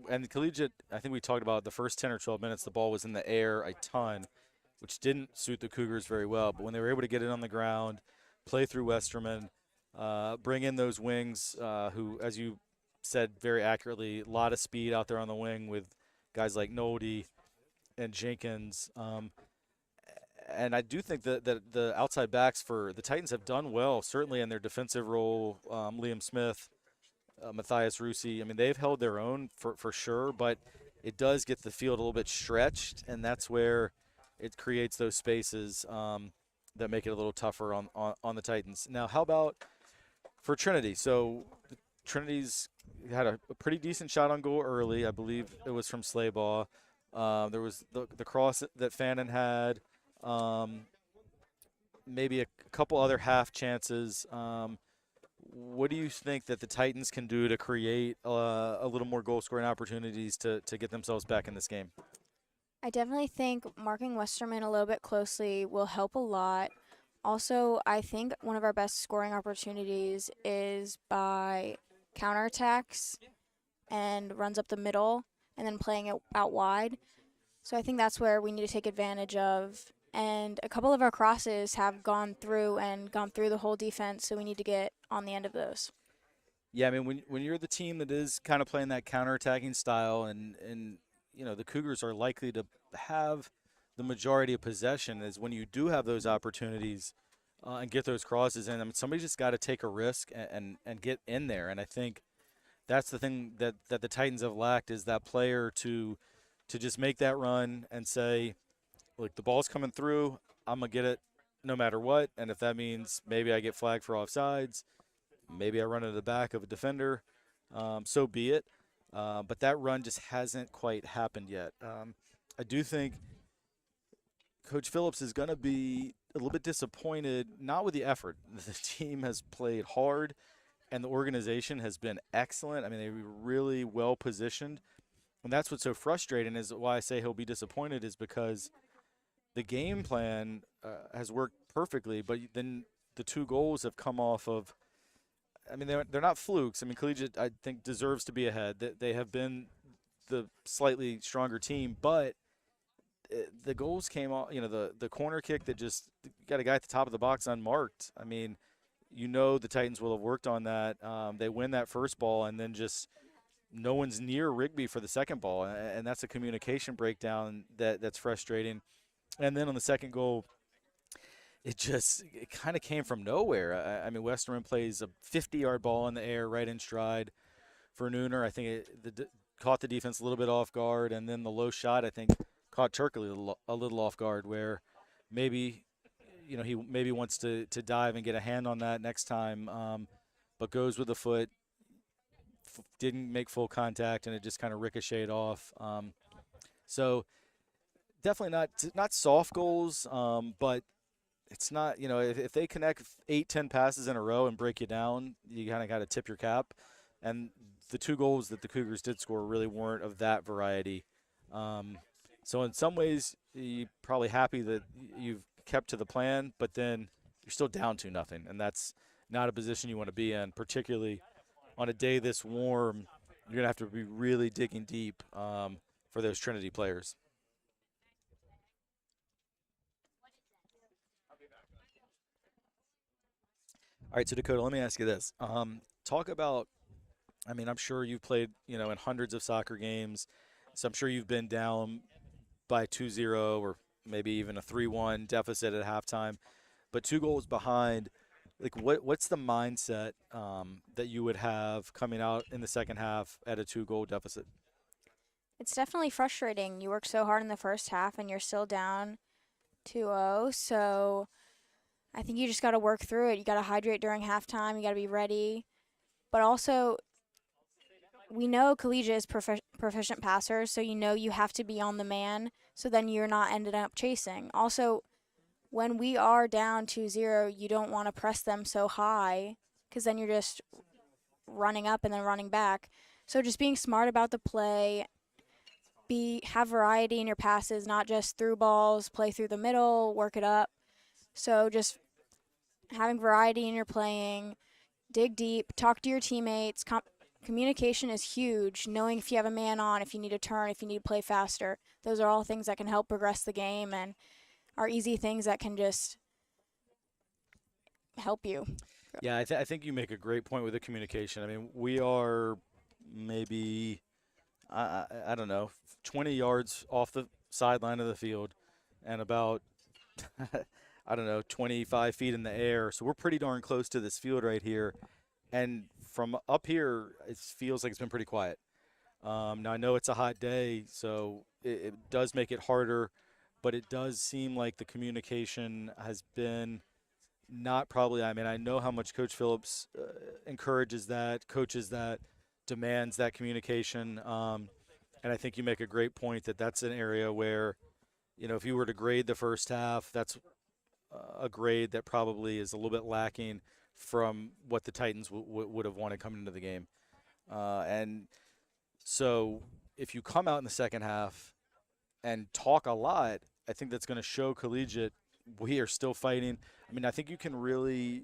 and Collegiate. I think we talked about the first 10 or 12 minutes. The ball was in the air a ton, which didn't suit the Cougars very well. But when they were able to get it on the ground, play through Westerman, bring in those wings, who, as you said very accurately, a lot of speed out there on the wing with guys like Nolde and Jenkins. And I do think that the outside backs for the Titans have done well, certainly in their defensive role. Liam Smith, Matthias Rusi, I mean, they've held their own for sure, but it does get the field a little bit stretched, and that's where it creates those spaces that make it a little tougher on the Titans. Now, how about for Trinity? So Trinity's had a pretty decent shot on goal early. I believe it was from Slaybaugh. There was the cross that Fannin had. Maybe a couple other half chances. What do you think that the Titans can do to create a little more goal-scoring opportunities to get themselves back in this game? I definitely think marking Westerman a little bit closely will help a lot. Also, I think one of our best scoring opportunities is by counterattacks and runs up the middle and then playing it out wide. So I think that's where we need to take advantage of. And a couple of our crosses have gone through the whole defense, so we need to get on the end of those. Yeah, I mean, when you're the team that is kind of playing that counterattacking style, and the Cougars are likely to have the majority of possession, is when you do have those opportunities and get those crosses in. I mean, somebody just got to take a risk and get in there. And I think that's the thing that the Titans have lacked, is that player to just make that run and say, look, the ball's coming through, I'm going to get it no matter what. And if that means maybe I get flagged for offsides, maybe I run into the back of a defender, so be it. But that run just hasn't quite happened yet. I do think Coach Phillips is going to be a little bit disappointed, not with the effort. The team has played hard, and the organization has been excellent. I mean, they were really well positioned. And that's what's so frustrating is why I say he'll be disappointed is because the game plan has worked perfectly, but then the 2 goals have come off of – I mean, they're not flukes. I mean, Collegiate, I think, deserves to be ahead. They have been the slightly stronger team, but the goals came off, the corner kick that just got a guy at the top of the box unmarked. I mean, the Titans will have worked on that. They win that first ball, and then just no one's near Rigby for the second ball, and that's a communication breakdown that's frustrating. And then on the second goal, it kind of came from nowhere. I mean, Westerman plays a 50-yard ball in the air right in stride for Nooner. I think it caught the defense a little bit off guard, and then the low shot, I think, caught Turkley a little off guard where maybe he maybe wants to dive and get a hand on that next time, but goes with the foot, didn't make full contact, and it just kind of ricocheted off. So definitely not soft goals, but it's not, if they connect 8-10 passes in a row and break you down, you kind of got to tip your cap. And the 2 goals that the Cougars did score really weren't of that variety. So in some ways, you're probably happy that you've kept to the plan, but then you're still down 2-0, and that's not a position you want to be in, particularly on a day this warm. You're going to have to be really digging deep for those Trinity players. All right, so Dakota, let me ask you this. Talk about, I mean, I'm sure you've played, in hundreds of soccer games, so I'm sure you've been down by 2-0 or maybe even a 3-1 deficit at halftime, but 2 goals behind. Like, what's the mindset that you would have coming out in the second half at a 2-goal deficit? It's definitely frustrating. You worked so hard in the first half and you're still down 2-0, so I think you just got to work through it. You got to hydrate during halftime. You got to be ready. But also, we know Collegiate is proficient passers, so you have to be on the man, so then you're not ended up chasing. Also, when we are down 2-0, you don't want to press them so high because then you're just running up and then running back. So just being smart about the play, have variety in your passes, not just through balls, play through the middle, work it up. So just having variety in your playing, dig deep, talk to your teammates. Communication is huge. Knowing if you have a man on, if you need to turn, if you need to play faster. Those are all things that can help progress the game and are easy things that can just help you. Yeah, I think you make a great point with the communication. I mean, we are maybe, I don't know, 20 yards off the sideline of the field and about I don't know, 25 feet in the air. So we're pretty darn close to this field right here. And from up here, it feels like it's been pretty quiet. Now, I know it's a hot day, so it does make it harder, but it does seem like the communication has been not probably – I mean, I know how much Coach Phillips encourages that, coaches that, demands that communication. And I think you make a great point that that's an area where, if you were to grade the first half, that's a grade that probably is a little bit lacking from what the Titans would have wanted coming into the game. And so if you come out in the second half and talk a lot, I think that's going to show Collegiate we are still fighting. I mean, I think you can really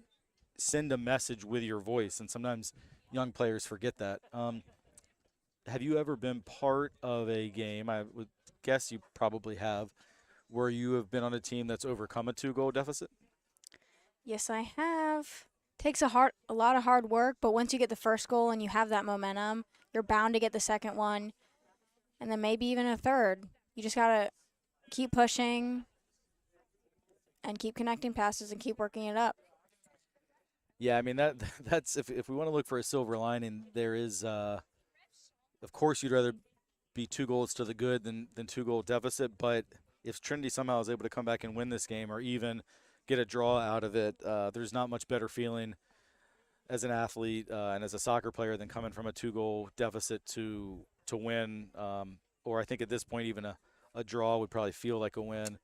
send a message with your voice, and sometimes young players forget that. Have you ever been part of a game, I would guess you probably have, where you have been on a team that's overcome a 2-goal deficit? Yes, I have. Takes a lot of hard work, but once you get the first goal and you have that momentum, you're bound to get the second one, and then maybe even a third. You just got to keep pushing and keep connecting passes and keep working it up. Yeah, I mean, that's if we want to look for a silver lining, there is of course you'd rather be 2 goals to the good than 2-goal deficit, but if Trinity somehow is able to come back and win this game or even get a draw out of it, there's not much better feeling as an athlete and as a soccer player than coming from a 2-goal deficit to win. Or I think at this point even a draw would probably feel like a win.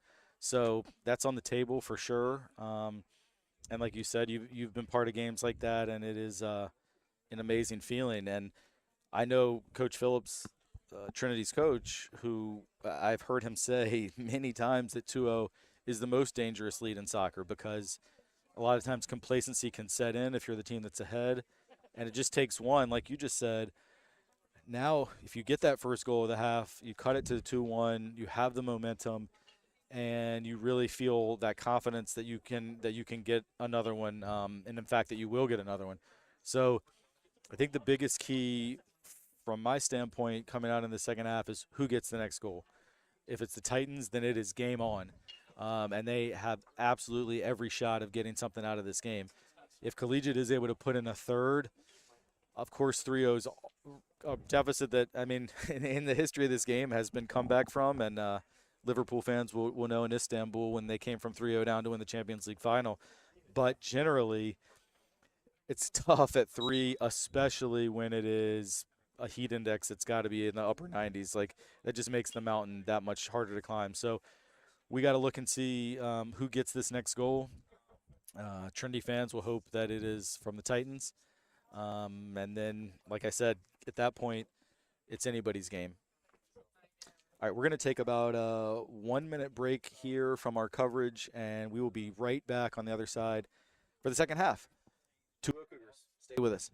So that's on the table for sure. And like you said, you've been part of games like that, and it is an amazing feeling. And I know Coach Phillips, Trinity's coach, who I've heard him say many times that 2-0 is the most dangerous lead in soccer because a lot of times complacency can set in if you're the team that's ahead, and it just takes one, like you just said. Now, if you get that first goal of the half, you cut it to 2-1, you have the momentum, and you really feel that confidence that you can get another one, and in fact that you will get another one. So I think the biggest key from my standpoint coming out in the second half is who gets the next goal. If it's the Titans, then it is game on. And they have absolutely every shot of getting something out of this game. If Collegiate is able to put in a third, of course, 3-0 is a deficit that, I mean, in the history of this game has been come back from. And Liverpool fans will know in Istanbul when they came from 3-0 down to win the Champions League final. But generally, it's tough at 3, especially when it is a heat index that's got to be in the upper 90s. Like, that just makes the mountain that much harder to climb. So we got to look and see who gets this next goal. Trinity fans will hope that it is from the Titans. And then, like I said, at that point, it's anybody's game. All right, we're going to take about a 1-minute break here from our coverage, and we will be right back on the other side for the second half. 2-0 Cougars. Stay with us.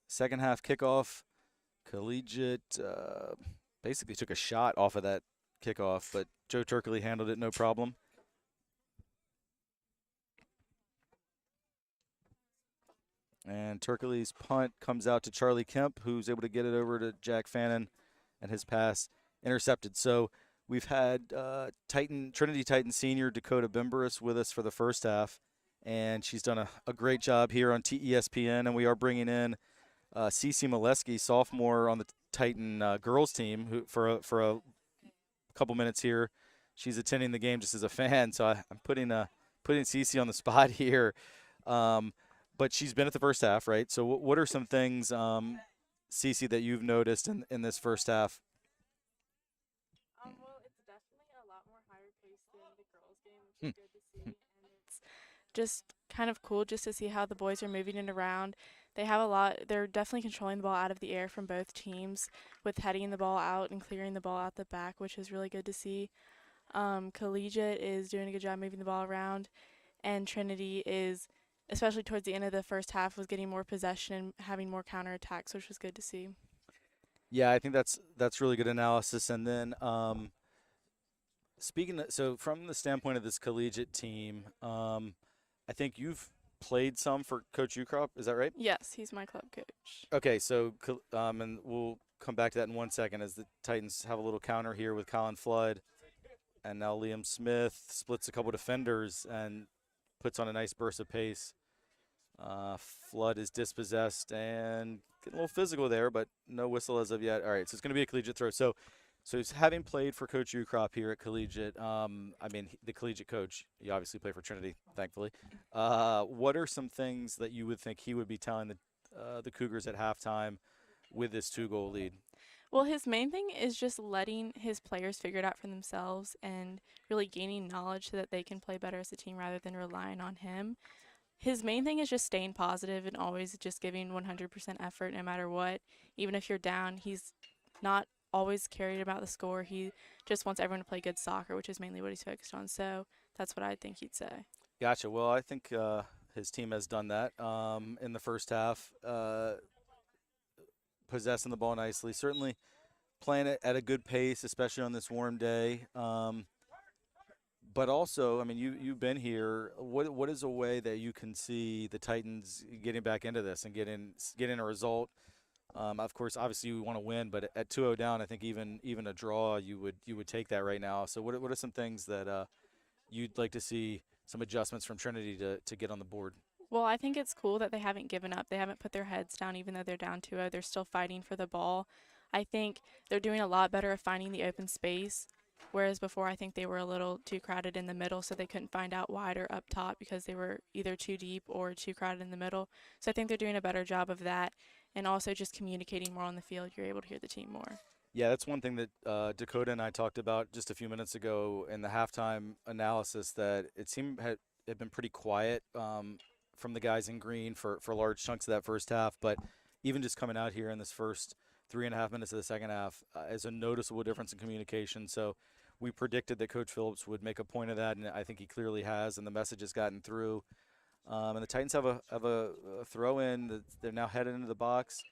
Second half kickoff. Collegiate basically took a shot off of that kickoff, but Joe Turkley handled it no problem. And Turkley's punt comes out to Charlie Kemp, who's able to get it over to Jack Fannin, and his pass intercepted. So we've had Trinity Titan senior Dakota Bimberis with us for the first half, and she's done a great job here on TESPN. And we are bringing in Cece Molesky, sophomore on the Titan girls team, who for a couple minutes here. She's attending the game just as a fan, so I'm putting Cece on the spot here. But she's been at the first half, right? So what are some things, Cece, that you've noticed in this first half? Well, it's definitely a lot more higher paced than the girls' game, which is good to see. And it's just kind of cool just to see how the boys are moving it around. They have a lot, they're definitely controlling the ball out of the air from both teams with heading the ball out and clearing the ball out the back, which is really good to see. Collegiate is doing a good job moving the ball around, and Trinity is, especially towards the end of the first half, was getting more possession and having more counterattacks, which was good to see. Yeah, I think that's really good analysis. And then so from the standpoint of this collegiate team, I think you've played some for Coach Ukrop. Is that right? Yes, he's my club coach. Okay, so and we'll come back to that in 1 second as the Titans have a little counter here with Colin Flood, and now Liam Smith splits a couple defenders and puts on a nice burst of pace. Flood is dispossessed and getting a little physical there, but no whistle as of yet. All right, so it's going to be a collegiate throw. So he's having played for Coach Ucrop here at Collegiate. The collegiate coach. You obviously play for Trinity, thankfully. What are some things that you would think he would be telling the Cougars at halftime with this 2-goal lead? Well, his main thing is just letting his players figure it out for themselves and really gaining knowledge so that they can play better as a team rather than relying on him. His main thing is just staying positive and always just giving 100% effort no matter what. Even if you're down, he's not always carried about the score. He just wants everyone to play good soccer, which is mainly what he's focused on. So that's what I think he'd say. Gotcha. Well, I think his team has done that in the first half, possessing the ball nicely. Certainly playing it at a good pace, especially on this warm day. But also, I mean, you've been here. What is a way that you can see the Titans getting back into this and getting a result? Of course, obviously you want to win, but at 2-0 down, I think even a draw you would take that right now. So what are some things that you'd like to see some adjustments from Trinity to get on the board? Well, I think it's cool that they haven't given up. They haven't put their heads down even though they're down 2-0. They're still fighting for the ball. I think they're doing a lot better of finding the open space. Whereas before, I think they were a little too crowded in the middle, so they couldn't find out wide or up top because they were either too deep or too crowded in the middle. So I think they're doing a better job of that, and also just communicating more on the field. You're able to hear the team more. Yeah, that's one thing that Dakota and I talked about just a few minutes ago in the halftime analysis, that it seemed had been pretty quiet from the guys in green for large chunks of that first half. But even just coming out here in this first 3.5 minutes of the second half is a noticeable difference in communication. So we predicted that Coach Phillips would make a point of that, and I think he clearly has, and the message has gotten through. And the Titans have a throw in. They're now headed into the box.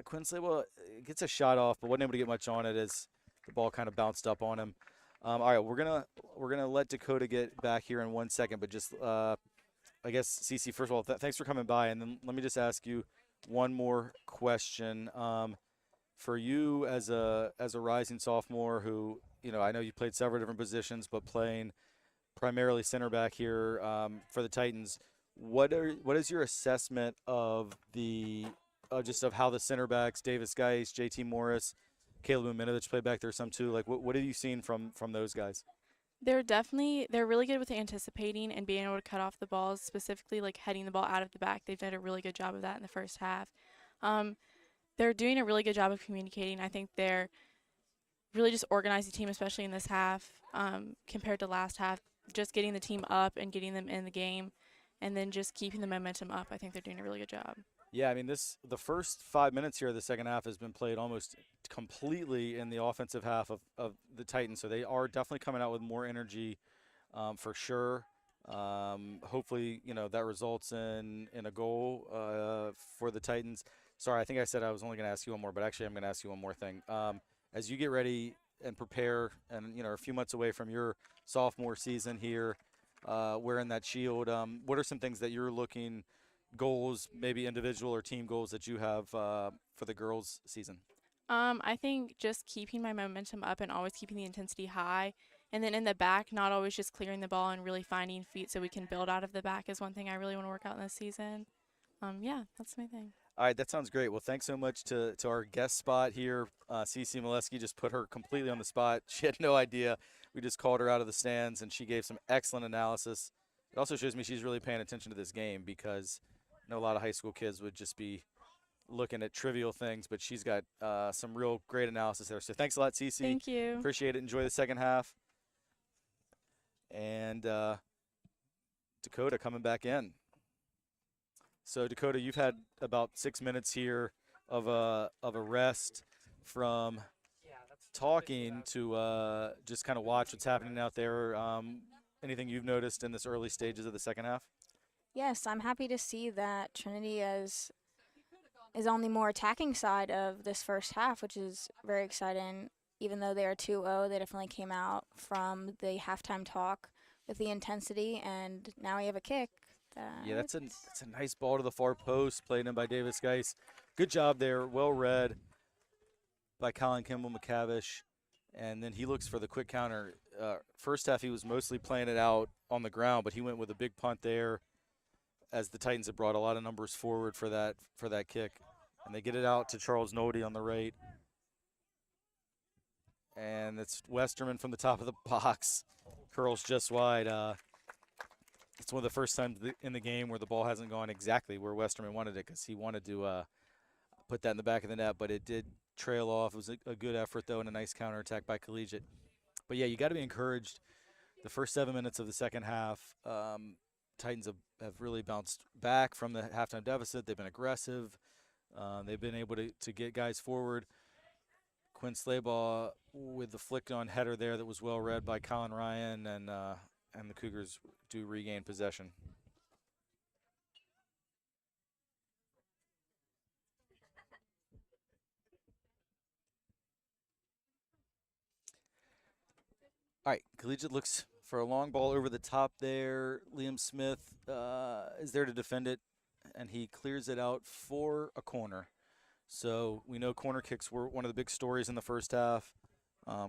Quinn Slaywell gets a shot off, but wasn't able to get much on it as the ball kind of bounced up on him. All right, we're gonna let Dakota get back here in 1 second, but just I guess Cece, first of all, thanks for coming by, and then let me just ask you one more question. For you as a rising sophomore who, I know you played several different positions, but playing primarily center back here for the Titans, what is your assessment of of how the center backs, Davis Geis, JT Morris, Caleb Uminovich played back there some too? Like, what have you seen from those guys? They're really good with anticipating and being able to cut off the balls, specifically like heading the ball out of the back. They've done a really good job of that in the first half. They're doing a really good job of communicating. I think they're really just organizing the team, especially in this half compared to last half, just getting the team up and getting them in the game and then just keeping the momentum up. I think they're doing a really good job. Yeah, I mean, the first 5 minutes here of the second half has been played almost completely in the offensive half of the Titans, so they are definitely coming out with more energy for sure. Hopefully, that results in a goal for the Titans. Sorry, I think I said I was only going to ask you one more, but actually I'm going to ask you one more thing. As you get ready and prepare and, a few months away from your sophomore season here, wearing that shield, what are some things that you're looking – goals, maybe individual or team goals that you have for the girls' season? I think just keeping my momentum up and always keeping the intensity high. And then in the back, not always just clearing the ball and really finding feet so we can build out of the back is one thing I really want to work out in this season. Yeah, that's my thing. All right, that sounds great. Well, thanks so much to our guest spot here. Cece Molesky just put her completely on the spot. She had no idea. We just called her out of the stands, and she gave some excellent analysis. It also shows me she's really paying attention to this game, because I know a lot of high school kids would just be looking at trivial things, but she's got some real great analysis there. So thanks a lot, Cece. Thank you. Appreciate it. Enjoy the second half. And Dakota coming back in. So Dakota, you've had about 6 minutes here of a rest from talking to just kind of watch what's happening out there. Anything you've noticed in this early stages of the second half? Yes, I'm happy to see that Trinity is on the more attacking side of this first half, which is very exciting. Even though they are 2-0, they definitely came out from the halftime talk with the intensity, and now we have a kick. Yeah, that's a nice ball to the far post, played in by Davis Geis. Good job there, well read by Colin Kimball McCavish. And then he looks for the quick counter. first half he was mostly playing it out on the ground, but he went with a big punt there as the Titans have brought a lot of numbers forward for that kick. And they get it out to Charles Nody on the right. And it's Westerman from the top of the box. Curls just wide. It's one of the first times in the game where the ball hasn't gone exactly where Westerman wanted it, because he wanted to put that in the back of the net, but it did trail off. It was a good effort, though, and a nice counterattack by Collegiate. But, yeah, you got to be encouraged. The first 7 minutes of the second half, Titans have really bounced back from the halftime deficit. They've been aggressive. They've been able to get guys forward. Quinn Slaybaugh with the flicked-on header there that was well read by Colin Ryan, and the Cougars do regain possession. All right, Collegiate looks for a long ball over the top there. Liam Smith is there to defend it, and he clears it out for a corner. So we know corner kicks were one of the big stories in the first half.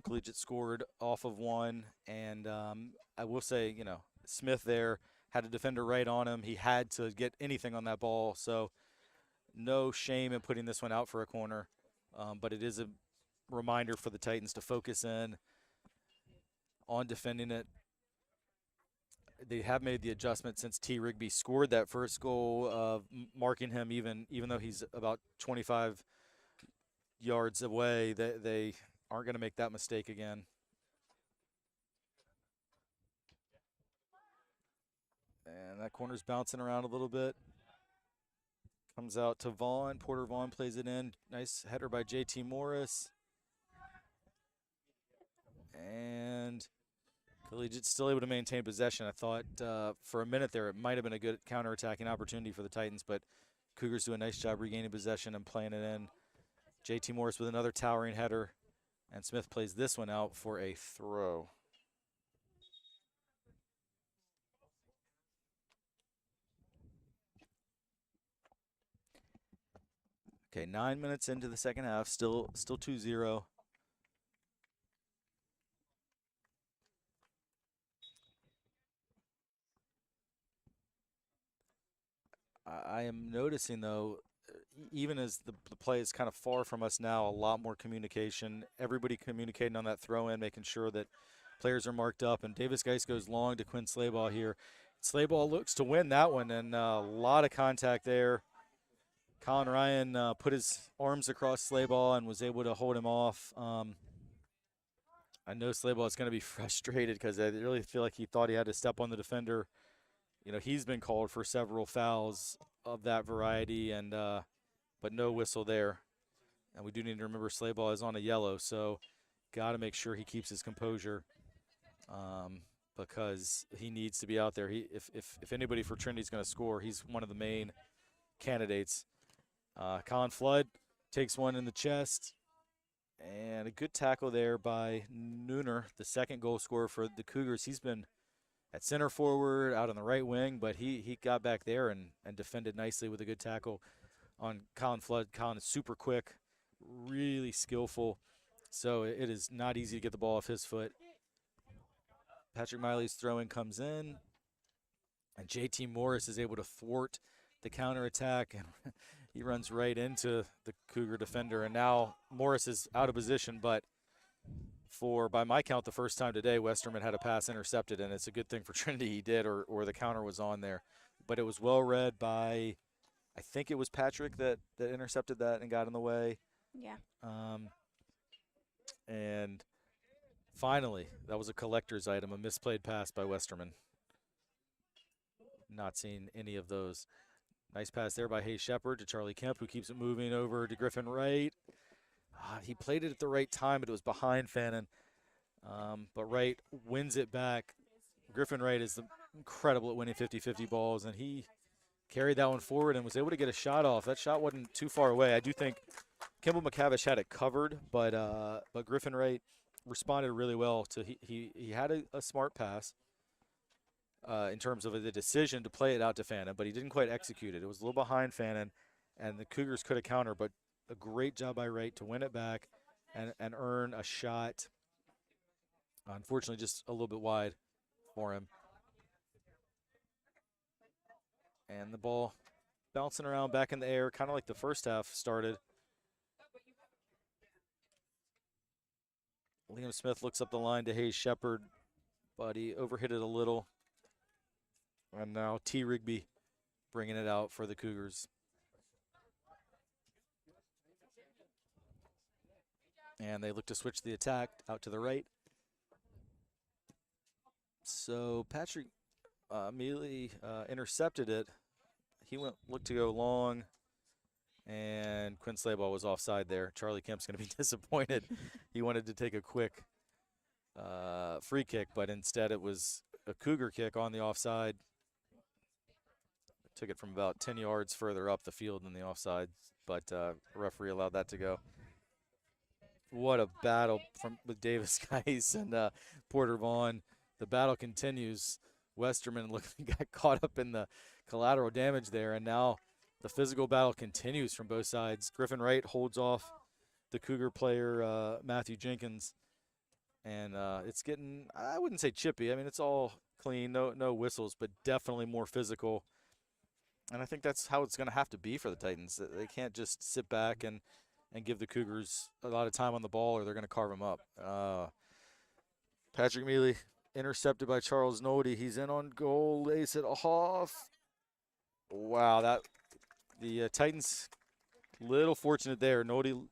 Collegiate scored off of one, and I will say, Smith there had a defender right on him. He had to get anything on that ball, so no shame in putting this one out for a corner. But it is a reminder for the Titans to focus in on defending it. They have made the adjustment since T. Rigby scored that first goal of marking him even though he's about 25 yards away. They aren't going to make that mistake again. And that corner's bouncing around a little bit. Comes out to Vaughn. Porter Vaughn plays it in. Nice header by JT Morris. And Collegiate's still able to maintain possession. I thought for a minute there it might have been a good counterattacking opportunity for the Titans, but Cougars do a nice job regaining possession and playing it in. JT Morris with another towering header, and Smith plays this one out for a throw. Okay, 9 minutes into the second half, still 2-0. I am noticing, though, even as the play is kind of far from us now, a lot more communication. Everybody communicating on that throw-in, making sure that players are marked up. And Davis Geis goes long to Quinn Slaybaugh here. Slaybaugh looks to win that one, and a lot of contact there. Colin Ryan put his arms across Slaybaugh and was able to hold him off. I know Slaybaugh is going to be frustrated because I really feel like he thought he had to step on the defender. He's been called for several fouls of that variety, and but no whistle there. And we do need to remember Slaybaugh is on a yellow, so got to make sure he keeps his composure because he needs to be out there. If anybody for Trinity is going to score, he's one of the main candidates. Colin Flood takes one in the chest, and a good tackle there by Nooner, the second goal scorer for the Cougars. He's been at center forward, out on the right wing, but he got back there and defended nicely with a good tackle on Colin Flood. Colin is super quick, really skillful, so it is not easy to get the ball off his foot. Patrick Miley's throw-in comes in, and JT Morris is able to thwart the counterattack, and he runs right into the Cougar defender, and now Morris is out of position, but by my count, the first time today, Westerman had a pass intercepted, and it's a good thing for Trinity he did, or the counter was on there. But it was well read by, I think it was Patrick that intercepted that and got in the way. Yeah. And finally, that was a collector's item, a misplayed pass by Westerman. Not seeing any of those. Nice pass there by Hayes Shepard to Charlie Kemp, who keeps it moving over to Griffin Wright. He played it at the right time, but it was behind Fannin. But Wright wins it back. Griffin Wright is incredible at winning 50-50 balls, and he carried that one forward and was able to get a shot off. That shot wasn't too far away. I do think Kimball McCavish had it covered, but Griffin Wright responded really well. He had a smart pass in terms of the decision to play it out to Fannin, but he didn't quite execute it. It was a little behind Fannin, and the Cougars could have countered, but a great job by Wright to win it back and earn a shot Unfortunately, just a little bit wide for him. And the ball bouncing around back in the air, kind of like the first half started. Liam Smith looks up the line to Hayes Shepard, but he overhit it a little. And now T. Rigby bringing it out for the Cougars. And they look to switch the attack out to the right. So Patrick Mealy intercepted it. He looked to go long, and Quinn Slayball was offside there. Charlie Kemp's going to be disappointed. He wanted to take a quick free kick, but instead it was a Cougar kick on the offside. Took it from about 10 yards further up the field than the offside, but the referee allowed that to go. What a battle with Davis Geis and Porter Vaughn. The battle continues. Westerman got caught up in the collateral damage there, and now the physical battle continues from both sides. Griffin Wright holds off the Cougar player, Matthew Jenkins, and it's getting, I wouldn't say chippy. I mean, it's all clean, no whistles, but definitely more physical. And I think that's how it's going to have to be for the Titans. They can't just sit back and give the Cougars a lot of time on the ball, or they're going to carve them up. Patrick Mealy intercepted by Charles Nody. He's in on goal. Ace it off. Wow, the Titans little fortunate there. Nody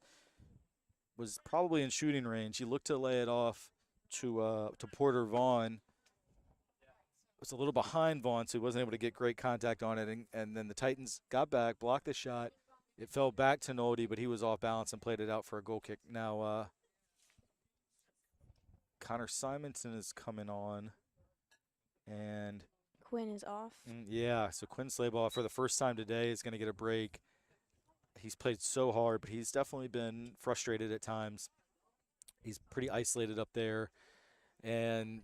was probably in shooting range. He looked to lay it off to Porter Vaughn. It was a little behind Vaughn, so he wasn't able to get great contact on it. And then the Titans got back, blocked the shot. It fell back to Nody, but he was off balance and played it out for a goal kick. Now, Connor Simonson is coming on. And Quinn is off. yeah, so Quinn Slayball for the first time today is going to get a break. He's played so hard, but he's definitely been frustrated at times. He's pretty isolated up there. And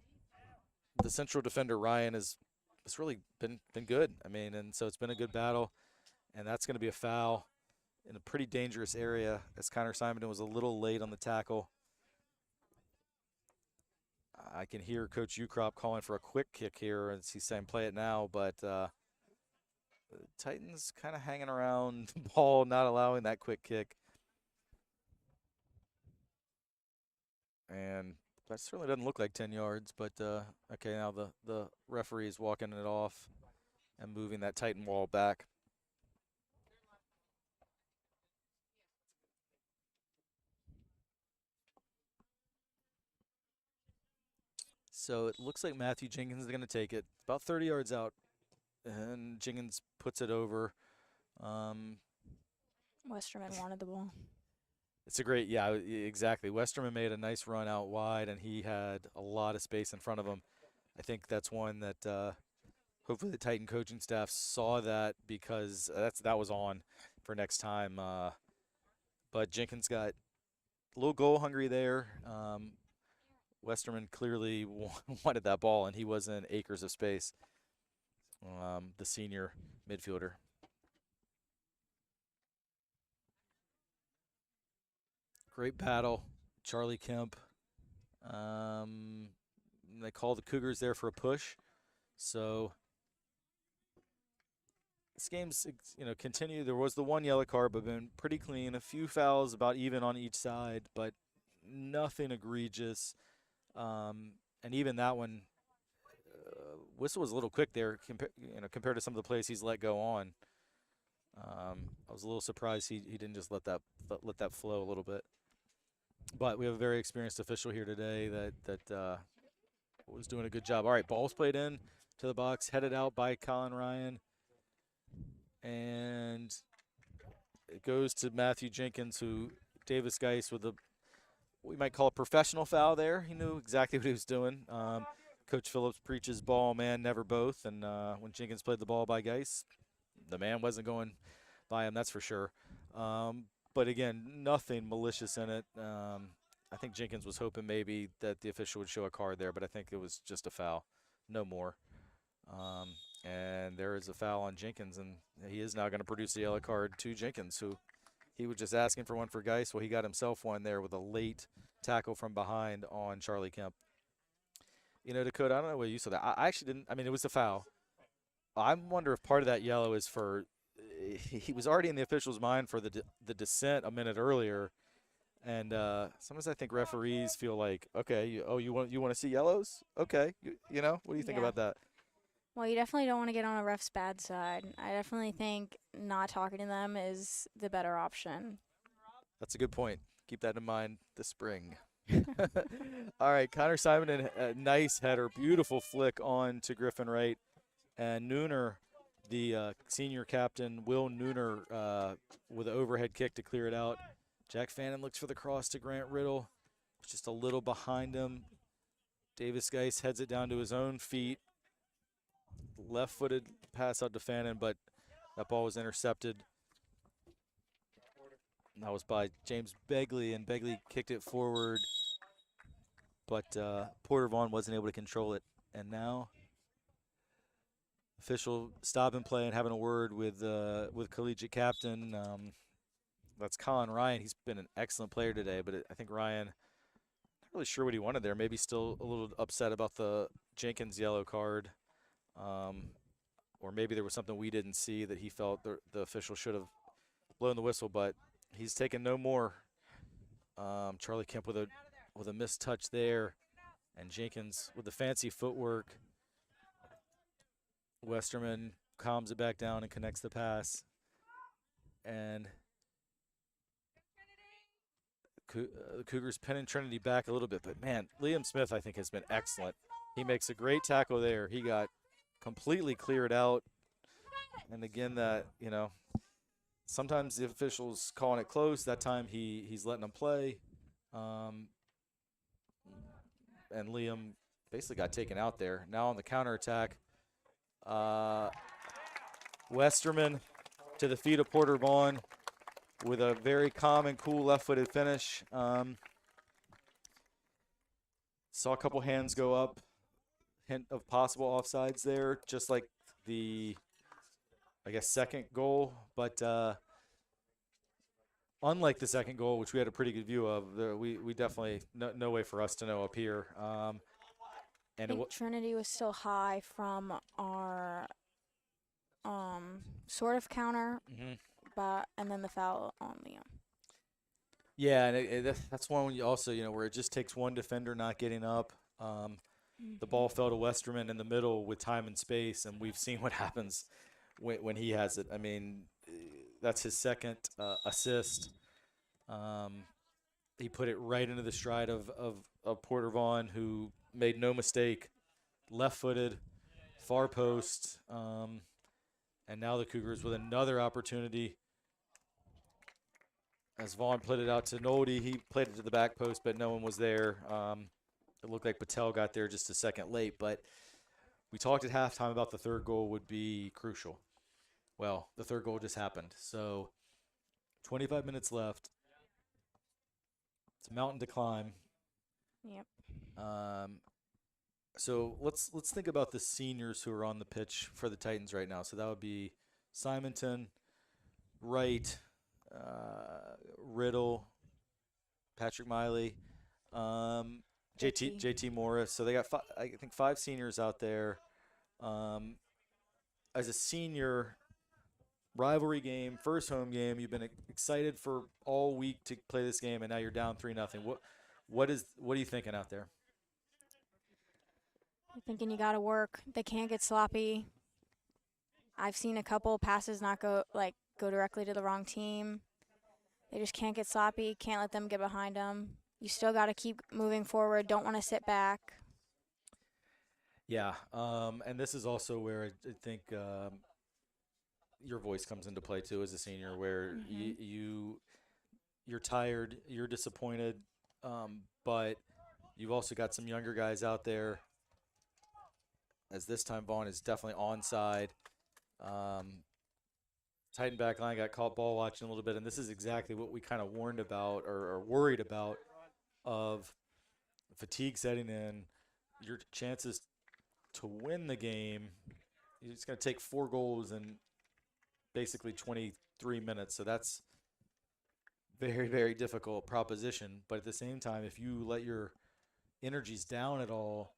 the central defender, Ryan, has really been good. I mean, and so it's been a good battle. And that's going to be a foul in a pretty dangerous area, as Connor Simonton was a little late on the tackle. I can hear Coach Ukrop calling for a quick kick here, as he's saying play it now, but the Titans kind of hanging around the ball, not allowing that quick kick. And that certainly doesn't look like 10 yards, but okay, now the referee is walking it off and moving that Titan wall back. So it looks like Matthew Jenkins is going to take it about 30 yards out, and Jenkins puts it over. Westerman wanted the ball. It's a great, yeah, exactly. Westerman made a nice run out wide, and he had a lot of space in front of him. I think that's one that hopefully the Titan coaching staff saw that, because that was on for next time. But Jenkins got a little goal hungry there. Westerman clearly wanted that ball, and he was in acres of space, the senior midfielder. Great battle. Charlie Kemp. They call the Cougars there for a push. So this game's, continue. There was the one yellow card, but been pretty clean. A few fouls, about even on each side, but nothing egregious. And even that one, whistle was a little quick there, compared to some of the plays he's let go on. I was a little surprised he didn't just let that flow a little bit. But we have a very experienced official here today that was doing a good job. All right, ball's played in to the box, headed out by Colin Ryan, and it goes to Matthew Jenkins, who Davis Geis with we might call a professional foul there. He knew exactly what he was doing. Coach Phillips preaches ball, man, never both. And when Jenkins played the ball by Geis, the man wasn't going by him, that's for sure. But again, nothing malicious in it. I think Jenkins was hoping maybe that the official would show a card there, but I think it was just a foul, no more. And there is a foul on Jenkins, and he is now going to produce a yellow card to Jenkins, who he was just asking for one for Geis. Well, he got himself one there with a late tackle from behind on Charlie Kemp. Dakota, I don't know what you saw that. I actually didn't. I mean, it was a foul. I wonder if part of that yellow is for he was already in the official's mind for the descent a minute earlier, and sometimes I think referees feel like, okay, you want to see yellows? Okay, what do you think Yeah. about that? Well, you definitely don't want to get on a ref's bad side. I definitely think not talking to them is the better option. That's a good point. Keep that in mind this spring. All right, Connor Simon, and a nice header, beautiful flick on to Griffin Wright, and Nooner, the senior captain, Will Nooner, with an overhead kick to clear it out. Jack Fannin looks for the cross to Grant Riddle, just a little behind him. Davis Geis heads it down to his own feet. Left-footed pass out to Fannin, but that ball was intercepted. That was by James Begley, and Begley kicked it forward, but Porter Vaughn wasn't able to control it. And now, official stopping play and having a word with Collegiate captain. That's Colin Ryan. He's been an excellent player today, but I think Ryan, not really sure what he wanted there. Maybe still a little upset about the Jenkins yellow card, or maybe there was something we didn't see that he felt the official should have blown the whistle, but he's taken no more. Charlie Kemp with a missed touch there, and Jenkins with the fancy footwork. Westerman calms it back down and connects the pass, and the Cougars pinning Trinity back a little bit. But man, Liam Smith I think has been excellent. He makes a great tackle there. He got completely cleared out, and again sometimes the officials calling it close. That time he's letting them play. And Liam basically got taken out there. Now on the counterattack, Westerman to the feet of Porter Vaughn with a very calm and cool left-footed finish. Saw a couple hands go up. Hint of possible offsides there, just like the, I guess, second goal. But unlike the second goal, which we had a pretty good view of, we definitely no way for us to know up here. I think Trinity was still high from our sort of counter, and then the foul on Liam. Yeah, and that's one you also, where it just takes one defender not getting up. The ball fell to Westerman in the middle with time and space, and we've seen what happens when he has it. I mean, that's his second assist. He put it right into the stride of Porter Vaughn, who made no mistake, left-footed, far post, and now the Cougars with another opportunity. As Vaughn put it out to Nolde, he played it to the back post, but no one was there. It looked like Patel got there just a second late, but we talked at halftime about the third goal would be crucial. Well, the third goal just happened. So 25 minutes left. It's a mountain to climb. Yep. So let's think about the seniors who are on the pitch for the Titans right now. So that would be Simonton, Wright, Riddle, Patrick Miley, JT Morris. So they got I think 5 seniors out there. As a senior, rivalry game, first home game, you've been excited for all week to play this game, and now you're down 3-0. What are you thinking out there? I'm thinking you got to work. They can't get sloppy. I've seen a couple passes not go directly to the wrong team. They just can't get sloppy. Can't let them get behind them. You still got to keep moving forward. Don't want to sit back. Yeah, and this is also where I think your voice comes into play too as a senior, where you're tired, you're disappointed, but you've also got some younger guys out there. As this time Vaughn is definitely onside. Titan back line got caught ball watching a little bit, and this is exactly what we kind of warned about or worried about, of fatigue setting in. Your chances to win the game, it's going to take 4 goals in basically 23 minutes. So that's very, very difficult proposition. But at the same time, if you let your energies down at all,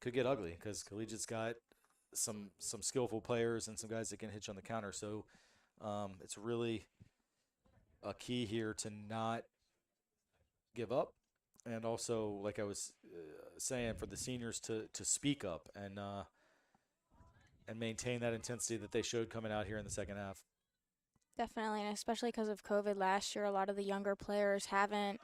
could get ugly because Collegiate's got some skillful players and some guys that can hit you on the counter. So it's really a key here to not give up, and also, like I was saying, for the seniors to speak up and maintain that intensity that they showed coming out here in the second half. Definitely, and especially because of COVID last year, a lot of the younger players haven't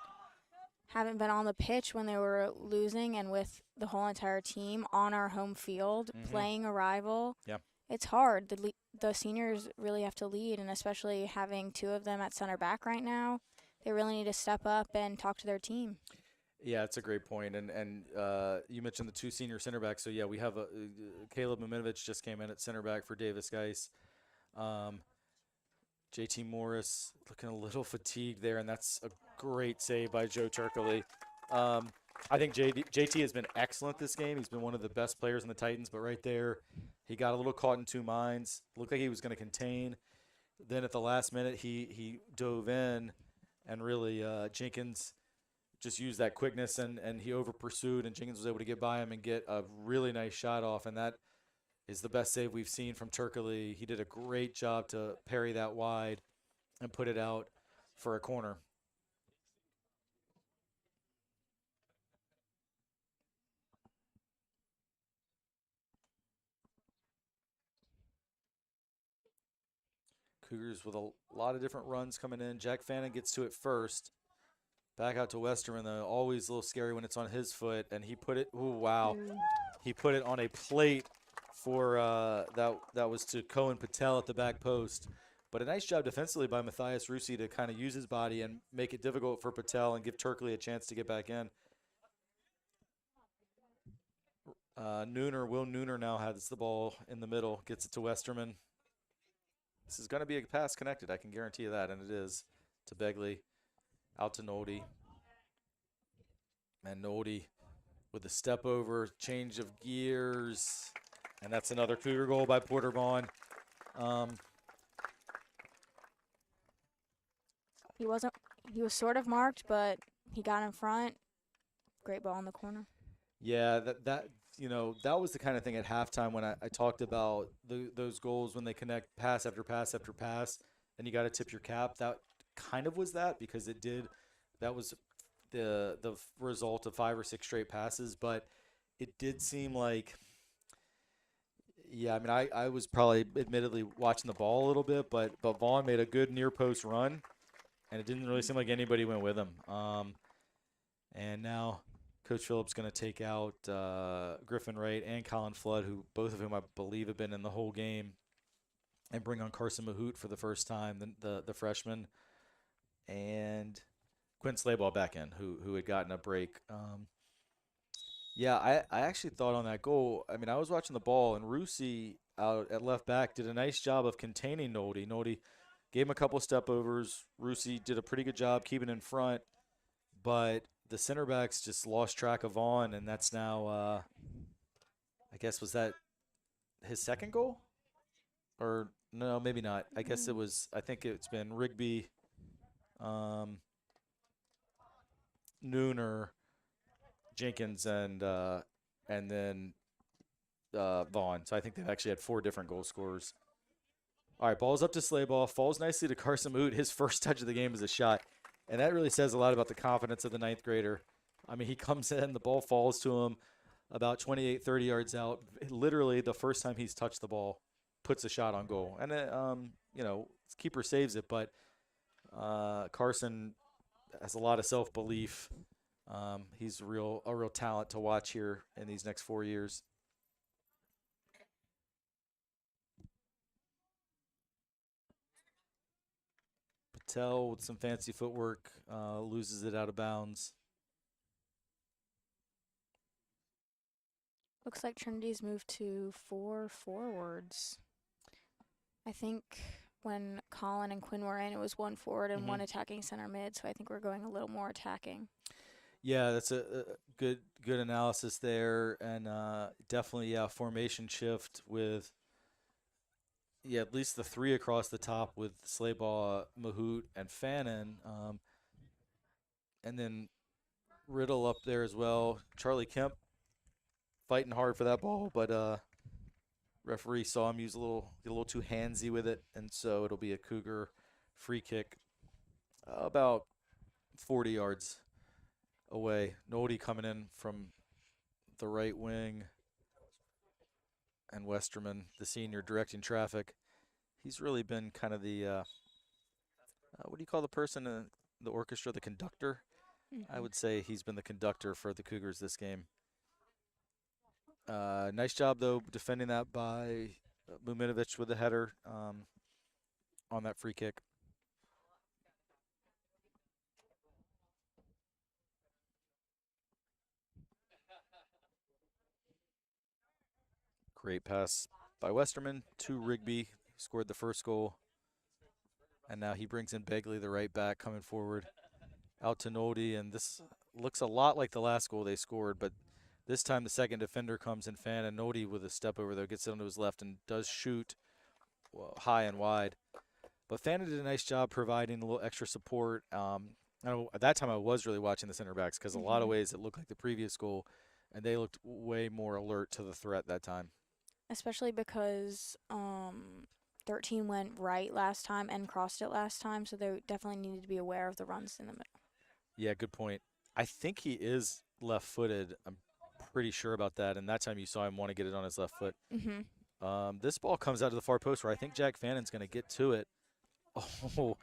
been on the pitch when they were losing, and with the whole entire team on our home field playing a rival, Yeah. it's hard. The seniors really have to lead, and especially having two of them at center back right now, they really need to step up and talk to their team. Yeah, it's a great point. And you mentioned the two senior center backs. So, yeah, we have Caleb Maminovich just came in at center back for Davis Geis. JT Morris looking a little fatigued there, and that's a great save by Joe Turkley. I think JT has been excellent this game. He's been one of the best players in the Titans, but right there, he got a little caught in two minds. Looked like he was going to contain. Then at the last minute, he dove in, and really Jenkins just used that quickness, and he over pursued, and Jenkins was able to get by him and get a really nice shot off, and that is the best save we've seen from Turkley. He did a great job to parry that wide and put it out for a corner. Cougars with a lot of different runs coming in. Jack Fannin gets to it first. Back out to Westerman, though. Always a little scary when it's on his foot. And he put it, ooh, wow. He put it on a plate for, that was to Cohen Patel at the back post. But a nice job defensively by Matthias Rusi to kind of use his body and make it difficult for Patel and give Turkley a chance to get back in. Will Nooner now has the ball in the middle, gets it to Westerman. This is going to be a pass connected, I can guarantee you that, and it is, to Begley, out to Noldy. And Noldy with a step over, change of gears, and that's another Cougar goal by Porter Vaughn. He was sort of marked, but he got in front. Great ball in the corner. Yeah, that was the kind of thing at halftime when I talked about those goals when they connect pass after pass after pass, and you got to tip your cap. That kind of was that because it did. That was the result of 5 or 6 straight passes, but it did seem like, yeah, I mean, I was probably admittedly watching the ball a little bit, but Vaughn made a good near post run, and it didn't really seem like anybody went with him. And now Coach Phillips going to take out Griffin Wright and Colin Flood, who both of whom I believe have been in the whole game, and bring on Carson Mahout for the first time, the freshman, and Quinn Slayball back in, who had gotten a break. Yeah, I actually thought on that goal, I mean, I was watching the ball, and Rusi out at left back did a nice job of containing Noldy. Noldy gave him a couple step overs. Rusi did a pretty good job keeping in front, but the center backs just lost track of Vaughn, and that's now, I guess, was that his second goal? Or no, maybe not. I guess it was, I think it's been Rigby, Nooner, Jenkins, and then Vaughn. So I think they've actually had 4 different goal scorers. All right, ball's up to Slayball. Falls nicely to Carson Mahout. His first touch of the game is a shot. And that really says a lot about the confidence of the 9th grader. I mean, he comes in, the ball falls to him about 28, 30 yards out. Literally, the first time he's touched the ball, puts a shot on goal. And, keeper saves it, but Carson has a lot of self-belief. He's a real talent to watch here in these next 4 years. Patel with some fancy footwork loses it out of bounds. Looks like Trinity's moved to 4 forwards. I think when Colin and Quinn were in, it was 1 forward and 1 attacking center mid, so I think we're going a little more attacking. Yeah, that's a good analysis there, and definitely, formation shift with, at least the 3 across the top with Slayball, Mahout, and Fannin, and then Riddle up there as well. Charlie Kemp fighting hard for that ball, but referee saw him get a little too handsy with it, and so it'll be a Cougar free kick about 40 yards away. Nody coming in from the right wing, and Westerman, the senior, directing traffic. He's really been kind of the what do you call the person in the orchestra, the conductor? I would say he's been the conductor for the Cougars this game. Nice job, though, defending that by Muminovic with the header on that free kick. Great pass by Westerman to Rigby, who scored the first goal. And now he brings in Begley, the right back, coming forward. Out to Nodi, and this looks a lot like the last goal they scored, but this time the second defender comes in, Fan, and Nodi with a step over there gets it onto his left and does shoot high and wide. But Fan did a nice job providing a little extra support. I know at that time I was really watching the center backs because a lot of ways it looked like the previous goal, and they looked way more alert to the threat that time. Especially because 13 went right last time and crossed it last time, so they definitely needed to be aware of the runs in the middle. Yeah, good point. I think he is left-footed. I'm pretty sure about that, and that time you saw him want to get it on his left foot. This ball comes out to the far post where I think Jack Fannon's going to get to it. Oh,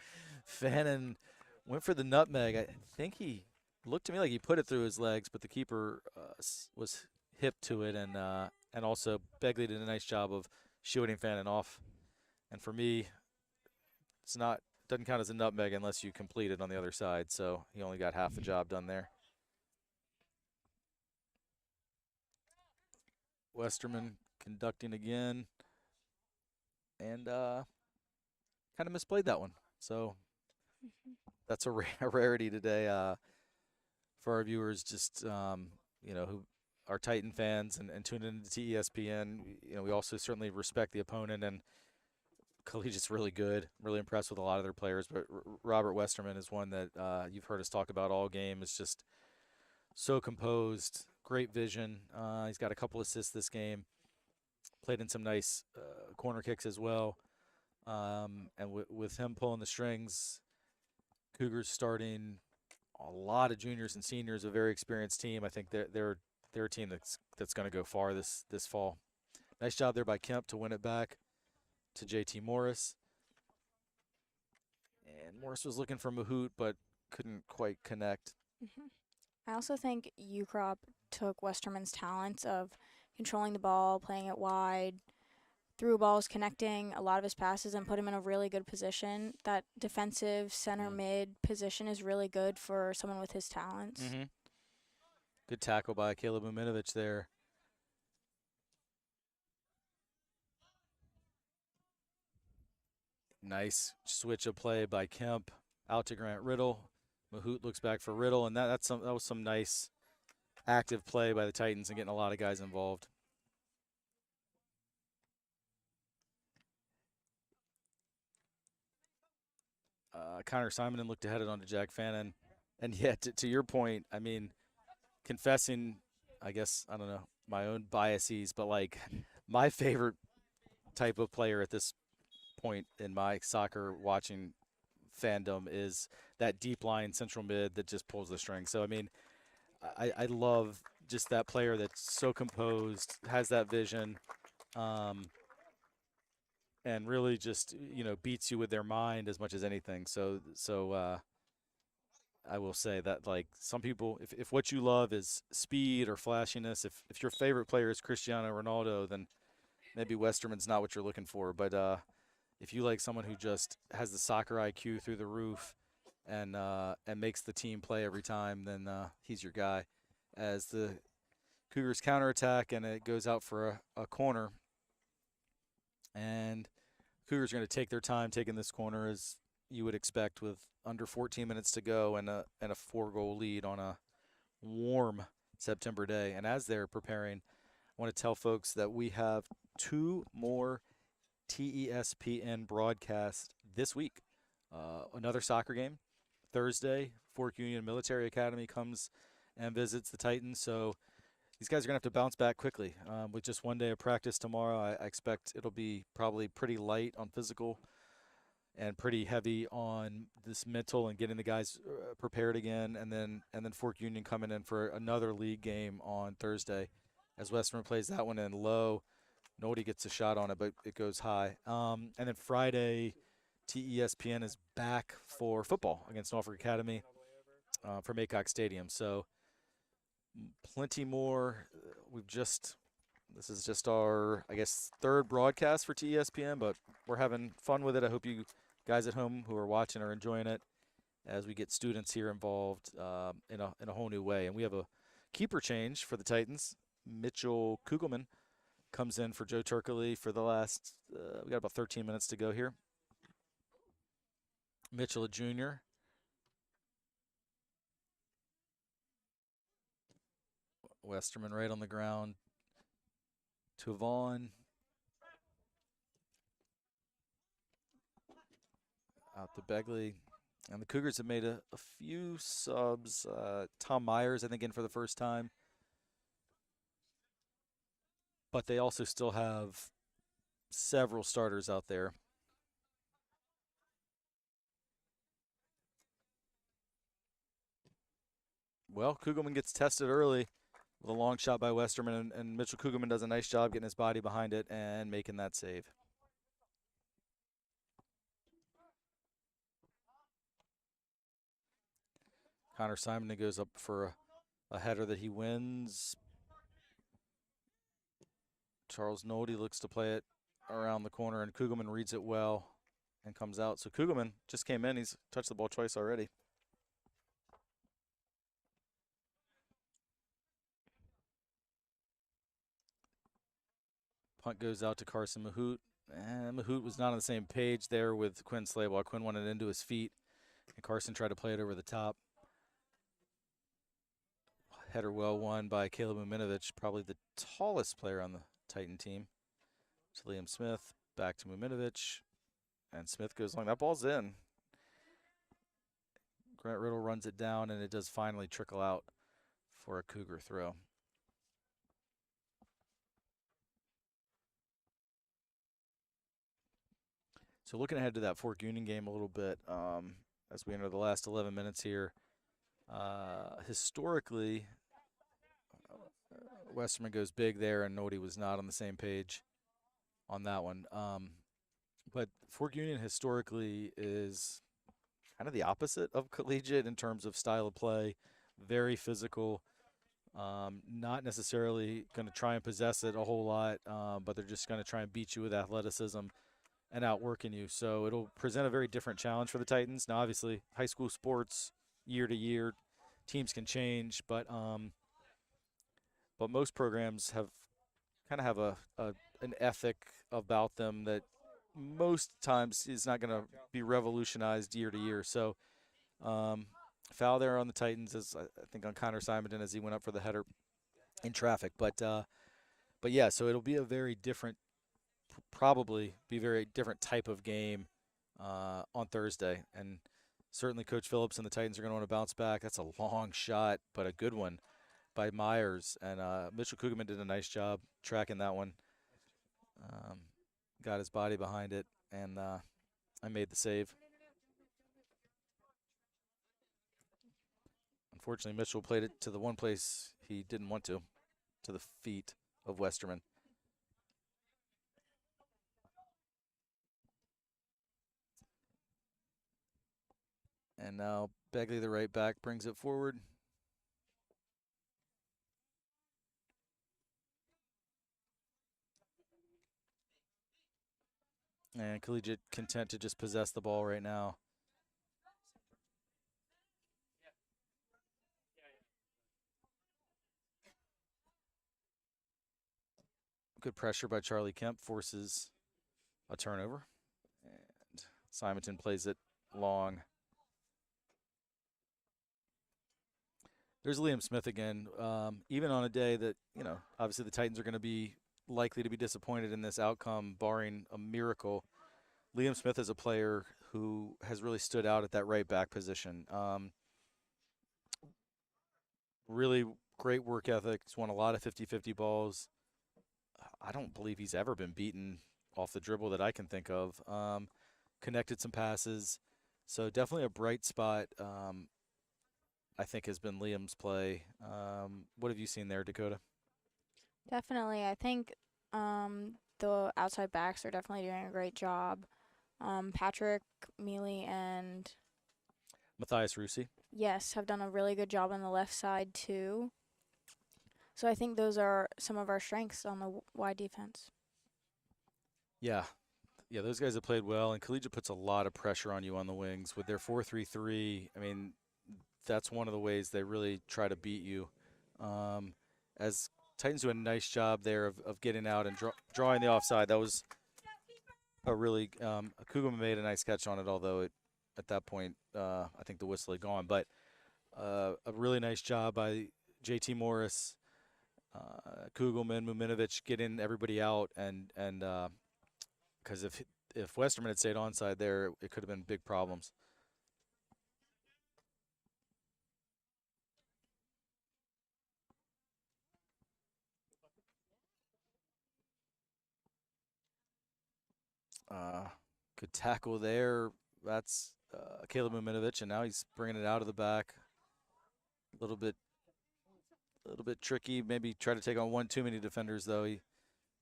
Fannon went for the nutmeg. I think he looked to me like he put it through his legs, but the keeper was hip to it, and also Begley did a nice job of shooting Fannon off. And for me, doesn't count as a nutmeg unless you complete it on the other side, so he only got half the job done there. Westerman conducting again, and kind of misplayed that one. So that's a rarity today for our viewers, just who are Titan fans and tune into TESPN. We also certainly respect the opponent, and Collegiate's really good, really impressed with a lot of their players, but Robert Westerman is one that you've heard us talk about all game. Is just so composed, great vision. He's got a couple assists this game, played in some nice corner kicks as well. And with him pulling the strings, Cougars starting a lot of juniors and seniors, a very experienced team. I think they're a team that's going to go far this fall. Nice job there by Kemp to win it back to JT Morris. And Morris was looking for Mahout, but couldn't quite connect. I also think Ukrop took Westerman's talents of controlling the ball, playing it wide, through balls, connecting a lot of his passes, and put him in a really good position. That defensive center mid position is really good for someone with his talents. Good tackle by Caleb Muminovic there. Nice switch of play by Kemp out to Grant Riddle. Mahout looks back for Riddle, and that was some nice active play by the Titans and getting a lot of guys involved. Connor Simonin looked to head it on to Jack Fannon. And yet, to your point, I mean, confessing, I guess, I don't know, my own biases, but like my favorite type of player at this point in my soccer watching fandom is that deep line central mid that just pulls the string. So, I mean, I love just that player that's so composed, has that vision, and really just, beats you with their mind as much as anything. So I will say that, like, some people, if what you love is speed or flashiness, if your favorite player is Cristiano Ronaldo, then maybe Westerman's not what you're looking for. But if you like someone who just has the soccer IQ through the roof and makes the team play every time, then he's your guy. As the Cougars counterattack, and it goes out for a corner. And Cougars are going to take their time taking this corner, as you would expect, with under 14 minutes to go and a 4-goal lead on a warm September day. And as they're preparing, I want to tell folks that we have 2 more TESPN broadcasts this week. Another soccer game Thursday. Fork Union Military Academy comes and visits the Titans. So these guys are going to have to bounce back quickly. With just one day of practice tomorrow, I expect it'll be probably pretty light on physical and pretty heavy on this mental and getting the guys prepared again. And then Fork Union coming in for another league game on Thursday as Westerman plays that one in low. Nobody gets a shot on it, but it goes high. And then Friday, TESPN is back for football against Norfolk Academy from Aycock Stadium. So plenty more. This is just our, I guess, third broadcast for TESPN, but we're having fun with it. I hope you guys at home who are watching are enjoying it as we get students here involved in a whole new way. And we have a keeper change for the Titans. Mitchell Kugelman comes in for Joe Turkley for the last, we got about 13 minutes to go here. Mitchell, a junior. Westerman right on the ground to Vaughn. Out to Begley. And the Cougars have made a few subs. Tom Myers, I think, in for the first time. But they also still have several starters out there. Well, Kugelman gets tested early with a long shot by Westerman, and Mitchell Kugelman does a nice job getting his body behind it and making that save. Connor Simon goes up for a header that he wins. Charles Nody looks to play it around the corner, and Kugelman reads it well and comes out. So Kugelman just came in. He's touched the ball twice already. Punt goes out to Carson Mahout. And Mahout was not on the same page there with Quinn Slaywall. Quinn wanted into his feet, and Carson tried to play it over the top. Header well won by Caleb Muminovich, probably the tallest player on the Titan team. To Liam Smith, back to Muminovich, and Smith goes long. That ball's in. Grant Riddle runs it down, and it does finally trickle out for a Cougar throw. So looking ahead to that Fork Union game a little bit as we enter the last 11 minutes here. Historically, Westerman goes big there, and Nody was not on the same page on that one. But Fork Union historically is kind of the opposite of Collegiate in terms of style of play. Very physical. Not necessarily going to try and possess it a whole lot, but they're just going to try and beat you with athleticism and outworking you. So it'll present a very different challenge for the Titans. Now, obviously, high school sports, year to year, teams can change, but most programs have an ethic about them that most times is not going to be revolutionized year to year. So foul there on the Titans, as I think on Connor Simonton as he went up for the header in traffic. But yeah, so it'll be a very different, probably be a very different type of game on Thursday. And certainly Coach Phillips and the Titans are going to want to bounce back. That's a long shot, but a good one by Myers. And Mitchell Kugelman did a nice job tracking that one. Got his body behind it, and I made the save. Unfortunately, Mitchell played it to the one place he didn't want to the feet of Westerman. And now Begley, the right back, brings it forward. And Collegiate content to just possess the ball right now. Good pressure by Charlie Kemp, forces a turnover. And Simonton plays it long. There's Liam Smith again. Even on a day that, obviously the Titans are going to be likely to be disappointed in this outcome, barring a miracle. Liam Smith is a player who has really stood out at that right back position. Really great work ethic. He's won a lot of 50-50 balls. I don't believe he's ever been beaten off the dribble that I can think of. Connected some passes. So definitely a bright spot, I think, has been Liam's play. What have you seen there, Dakota? Definitely. I think the outside backs are definitely doing a great job. Patrick, Mealy, and Matthias Rusi. yes, have done a really good job on the left side too. So I think those are some of our strengths on the wide defense. Yeah. Yeah, those guys have played well, and Collegiate puts a lot of pressure on you on the wings. With their 4-3-3, I mean, that's one of the ways they really try to beat you. As Titans do a nice job there of getting out and drawing the offside. That was a really Kuguma made a nice catch on it, although at that point I think the whistle had gone. But a really nice job by JT Morris, Kugelman, Muminovic getting everybody out, and because if Westerman had stayed onside there, it could have been big problems. Good tackle there. That's Caleb Muminovic, and now he's bringing it out of the back. A little bit tricky. Maybe try to take on one too many defenders, though. He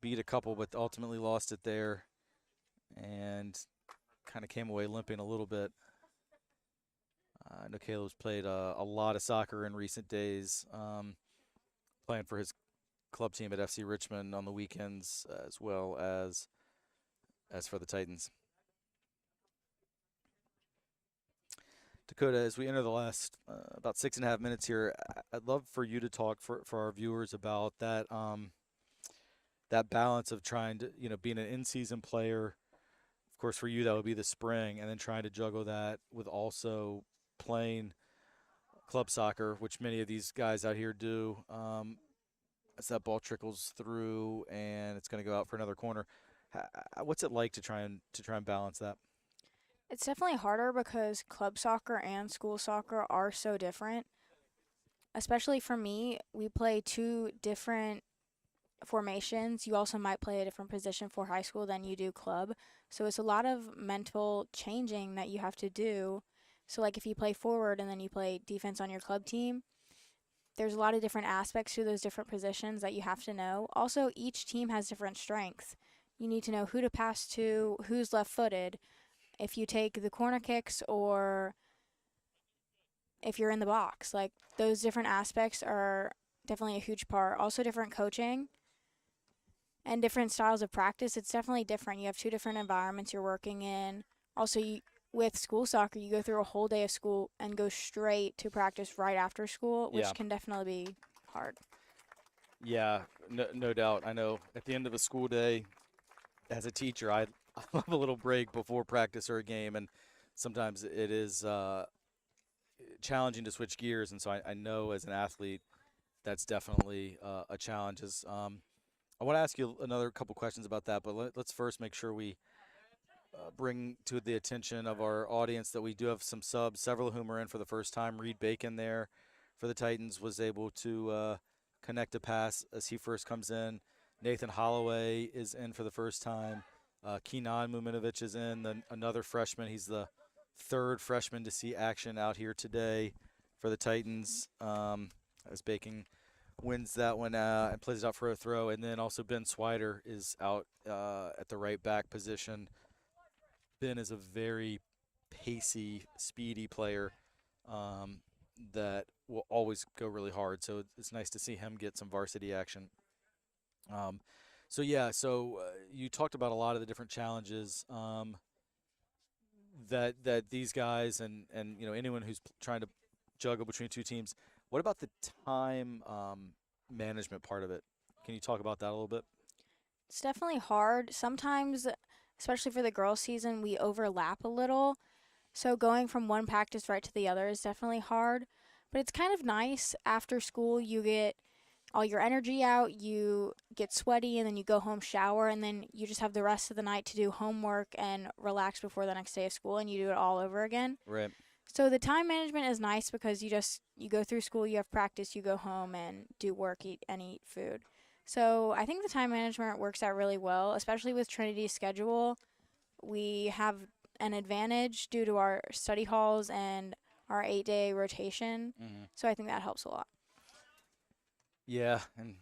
beat a couple, but ultimately lost it there, and kind of came away limping a little bit. I know Caleb's played a lot of soccer in recent days, playing for his club team at FC Richmond on the weekends, as well as for the Titans. Dakota, as we enter the last about 6.5 minutes here, I'd love for you to talk for our viewers about that that balance of trying to, being an in-season player. Of course, for you, that would be the spring, and then trying to juggle that with also playing club soccer, which many of these guys out here do. As that ball trickles through and it's going to go out for another corner, what's it like to try and balance that? It's definitely harder because club soccer and school soccer are so different. Especially for me, we play two different formations. You also might play a different position for high school than you do club. So it's a lot of mental changing that you have to do. So like if you play forward and then you play defense on your club team, there's a lot of different aspects to those different positions that you have to know. Also, each team has different strengths. You need to know who to pass to, who's left-footed, if you take the corner kicks, or if you're in the box. Like, those different aspects are definitely a huge part. Also, different coaching and different styles of practice. It's definitely different. You have two different environments you're working in. Also, with school soccer, you go through a whole day of school and go straight to practice right after school, which can definitely be hard. Yeah, no doubt. I know at the end of a school day, as a teacher, I love a little break before practice or a game, and sometimes it is challenging to switch gears. And so I know as an athlete, that's definitely a challenge. I want to ask you another couple questions about that, but let's first make sure we bring to the attention of our audience that we do have some subs, several of whom are in for the first time. Reed Bacon there for the Titans was able to connect a pass as he first comes in. Nathan Holloway is in for the first time. Kenan Muminovic is in, another freshman. He's the third freshman to see action out here today for the Titans, as Bacon wins that one and plays it out for a throw. And then also Ben Swider is out at the right back position. Ben is a very pacey, speedy player that will always go really hard. So it's nice to see him get some varsity action. So you talked about a lot of the different challenges that these guys and anyone who's trying to juggle between two teams. What about the time management part of it? Can you talk about that a little bit? It's definitely hard. Sometimes, especially for the girls' season, we overlap a little. So going from one practice right to the other is definitely hard. But it's kind of nice. After school, you get all your energy out, you get sweaty, and then you go home, shower, and then you just have the rest of the night to do homework and relax before the next day of school, and you do it all over again. Right. So the time management is nice because you go through school, you have practice, you go home and do work, eat and eat food. So I think the time management works out really well, especially with Trinity's schedule. We have an advantage due to our study halls and our 8-day rotation. Mm-hmm. So I think that helps a lot. Yeah, and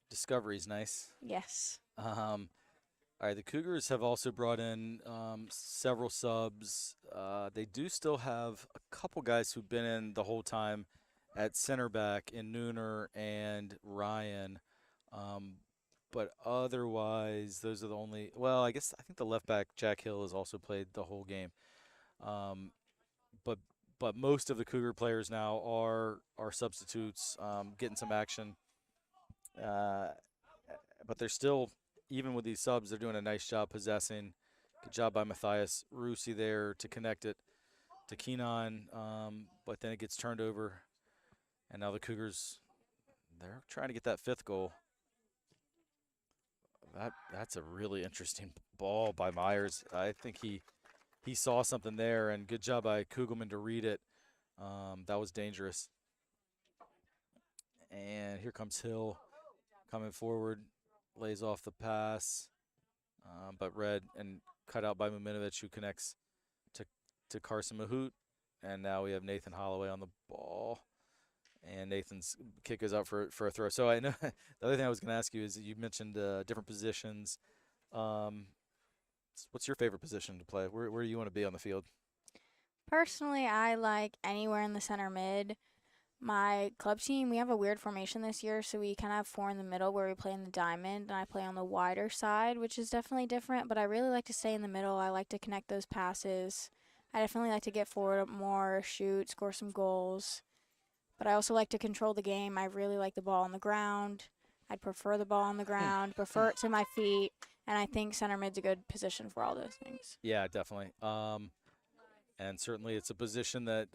Discovery's nice. Yes. All right, the Cougars have also brought in several subs. They do still have a couple guys who've been in the whole time at center back in Nooner and Ryan. But otherwise, those are the only. Well, I think the left back Jack Hill has also played the whole game. Um, but but most of the Cougar players now are substitutes, getting some action. Uh, but they're still, even with these subs, they're doing a nice job possessing. Good job by Matthias Rusi there to connect it to Keenan, but then it gets turned over, and now the Cougars, they're trying to get that 5th goal. That's a really interesting ball by Myers. I think he saw something there, and good job by Kugelman to read it. That was dangerous. And here comes Hill coming forward, lays off the pass, but read and cut out by Muminovic, who connects to Carson Mahout. And now we have Nathan Holloway on the ball. And Nathan's kick is out for a throw. So I know the other thing I was going to ask you is you mentioned different positions. What's your favorite position to play? Where do you want to be on the field? Personally, I like anywhere in the center mid. My club team, we have a weird formation this year, so we kind of have 4 in the middle where we play in the diamond, and I play on the wider side, which is definitely different, but I really like to stay in the middle. I like to connect those passes. I definitely like to get forward more, shoot, score some goals. But I also like to control the game. I really like the ball on the ground. I'd prefer the ball on the ground, prefer it to my feet, and I think center mid's a good position for all those things. Yeah, definitely. And certainly it's a position that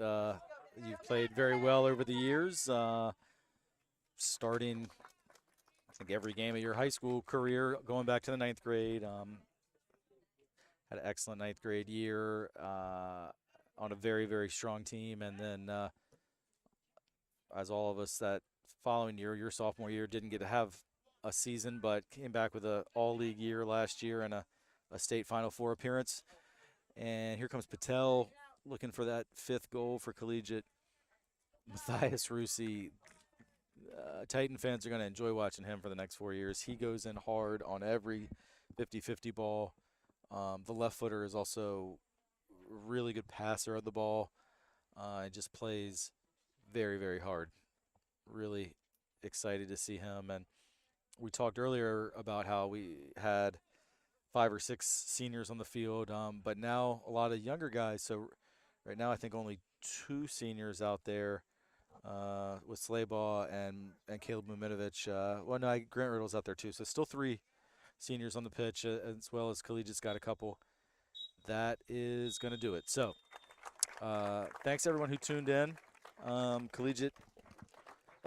you've played very well over the years, starting, I think, every game of your high school career, going back to the 9th grade. Had an excellent 9th grade year on a very, very strong team. And then, as all of us, that following year, your sophomore year, didn't get to have a season, but came back with an all-league year last year and a state Final Four appearance. And here comes Patel looking for that 5th goal for Collegiate. Matthias Rusi, Titan fans are going to enjoy watching him for the next 4 years. He goes in hard on every 50-50 ball. The left footer is also a really good passer of the ball. Just plays very, very hard. Really excited to see him. And we talked earlier about how we had 5 or 6 seniors on the field, but now a lot of younger guys. So right now I think only 2 seniors out there with Slaybaugh and Caleb Muminovic. Well, no, Grant Riddle's out there too. So still 3 seniors on the pitch, as well as Collegiate's got a couple. That is going to do it. So thanks everyone who tuned in. Collegiate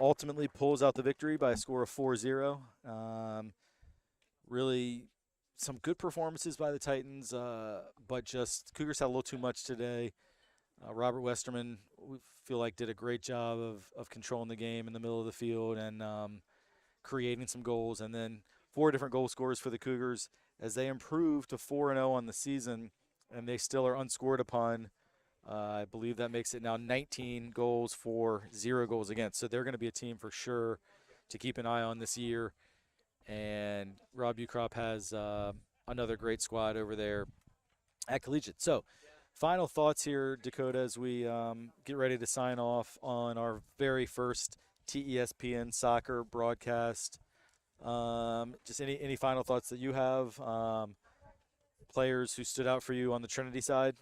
ultimately pulls out the victory by a score of 4-0. Really some good performances by the Titans, but just Cougars had a little too much today. Robert Westerman, we feel like, did a great job of controlling the game in the middle of the field and creating some goals. And then 4 different goal scorers for the Cougars as they improve to 4-0 on the season, and they still are unscored upon. I believe that makes it now 19 goals for 0 goals against. So they're going to be a team for sure to keep an eye on this year. And Rob Ukrop has another great squad over there at Collegiate. So final thoughts here, Dakota, as we get ready to sign off on our very first TESPN soccer broadcast. Just any final thoughts that you have? Players who stood out for you on the Trinity side?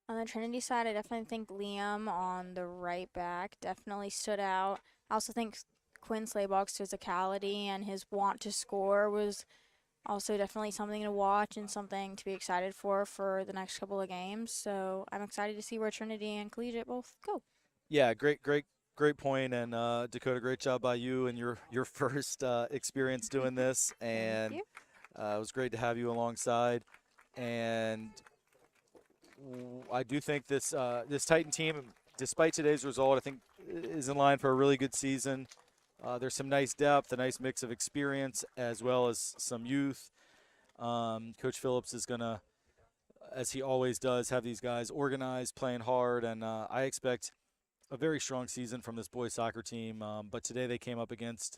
On the Trinity side, I definitely think Liam on the right back definitely stood out. I also think Quinn Slaybach's physicality and his want to score was also definitely something to watch and something to be excited for the next couple of games. So I'm excited to see where Trinity and Collegiate both go. Yeah, great point. And Dakota, great job by you and your first experience doing this. And Thank you. it was great to have you alongside. And I do think this this Titan team, despite today's result, I think is in line for a really good season. There's some nice depth, a nice mix of experience, as well as some youth. Coach Phillips is going to, as he always does, have these guys organized, playing hard, and I expect a very strong season from this boys soccer team. But today they came up against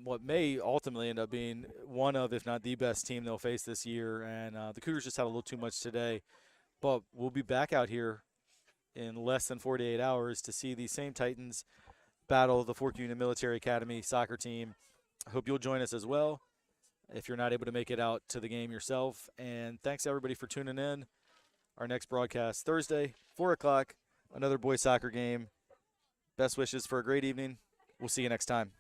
what may ultimately end up being one of, if not the best team they'll face this year, and the Cougars just had a little too much today. But we'll be back out here in less than 48 hours to see these same Titans battle the Fork Union Military Academy soccer team. I hope you'll join us as well if you're not able to make it out to the game yourself. And thanks everybody for tuning in. Our next broadcast Thursday, 4 o'clock, another boys soccer game. Best wishes for a great evening. We'll see you next time.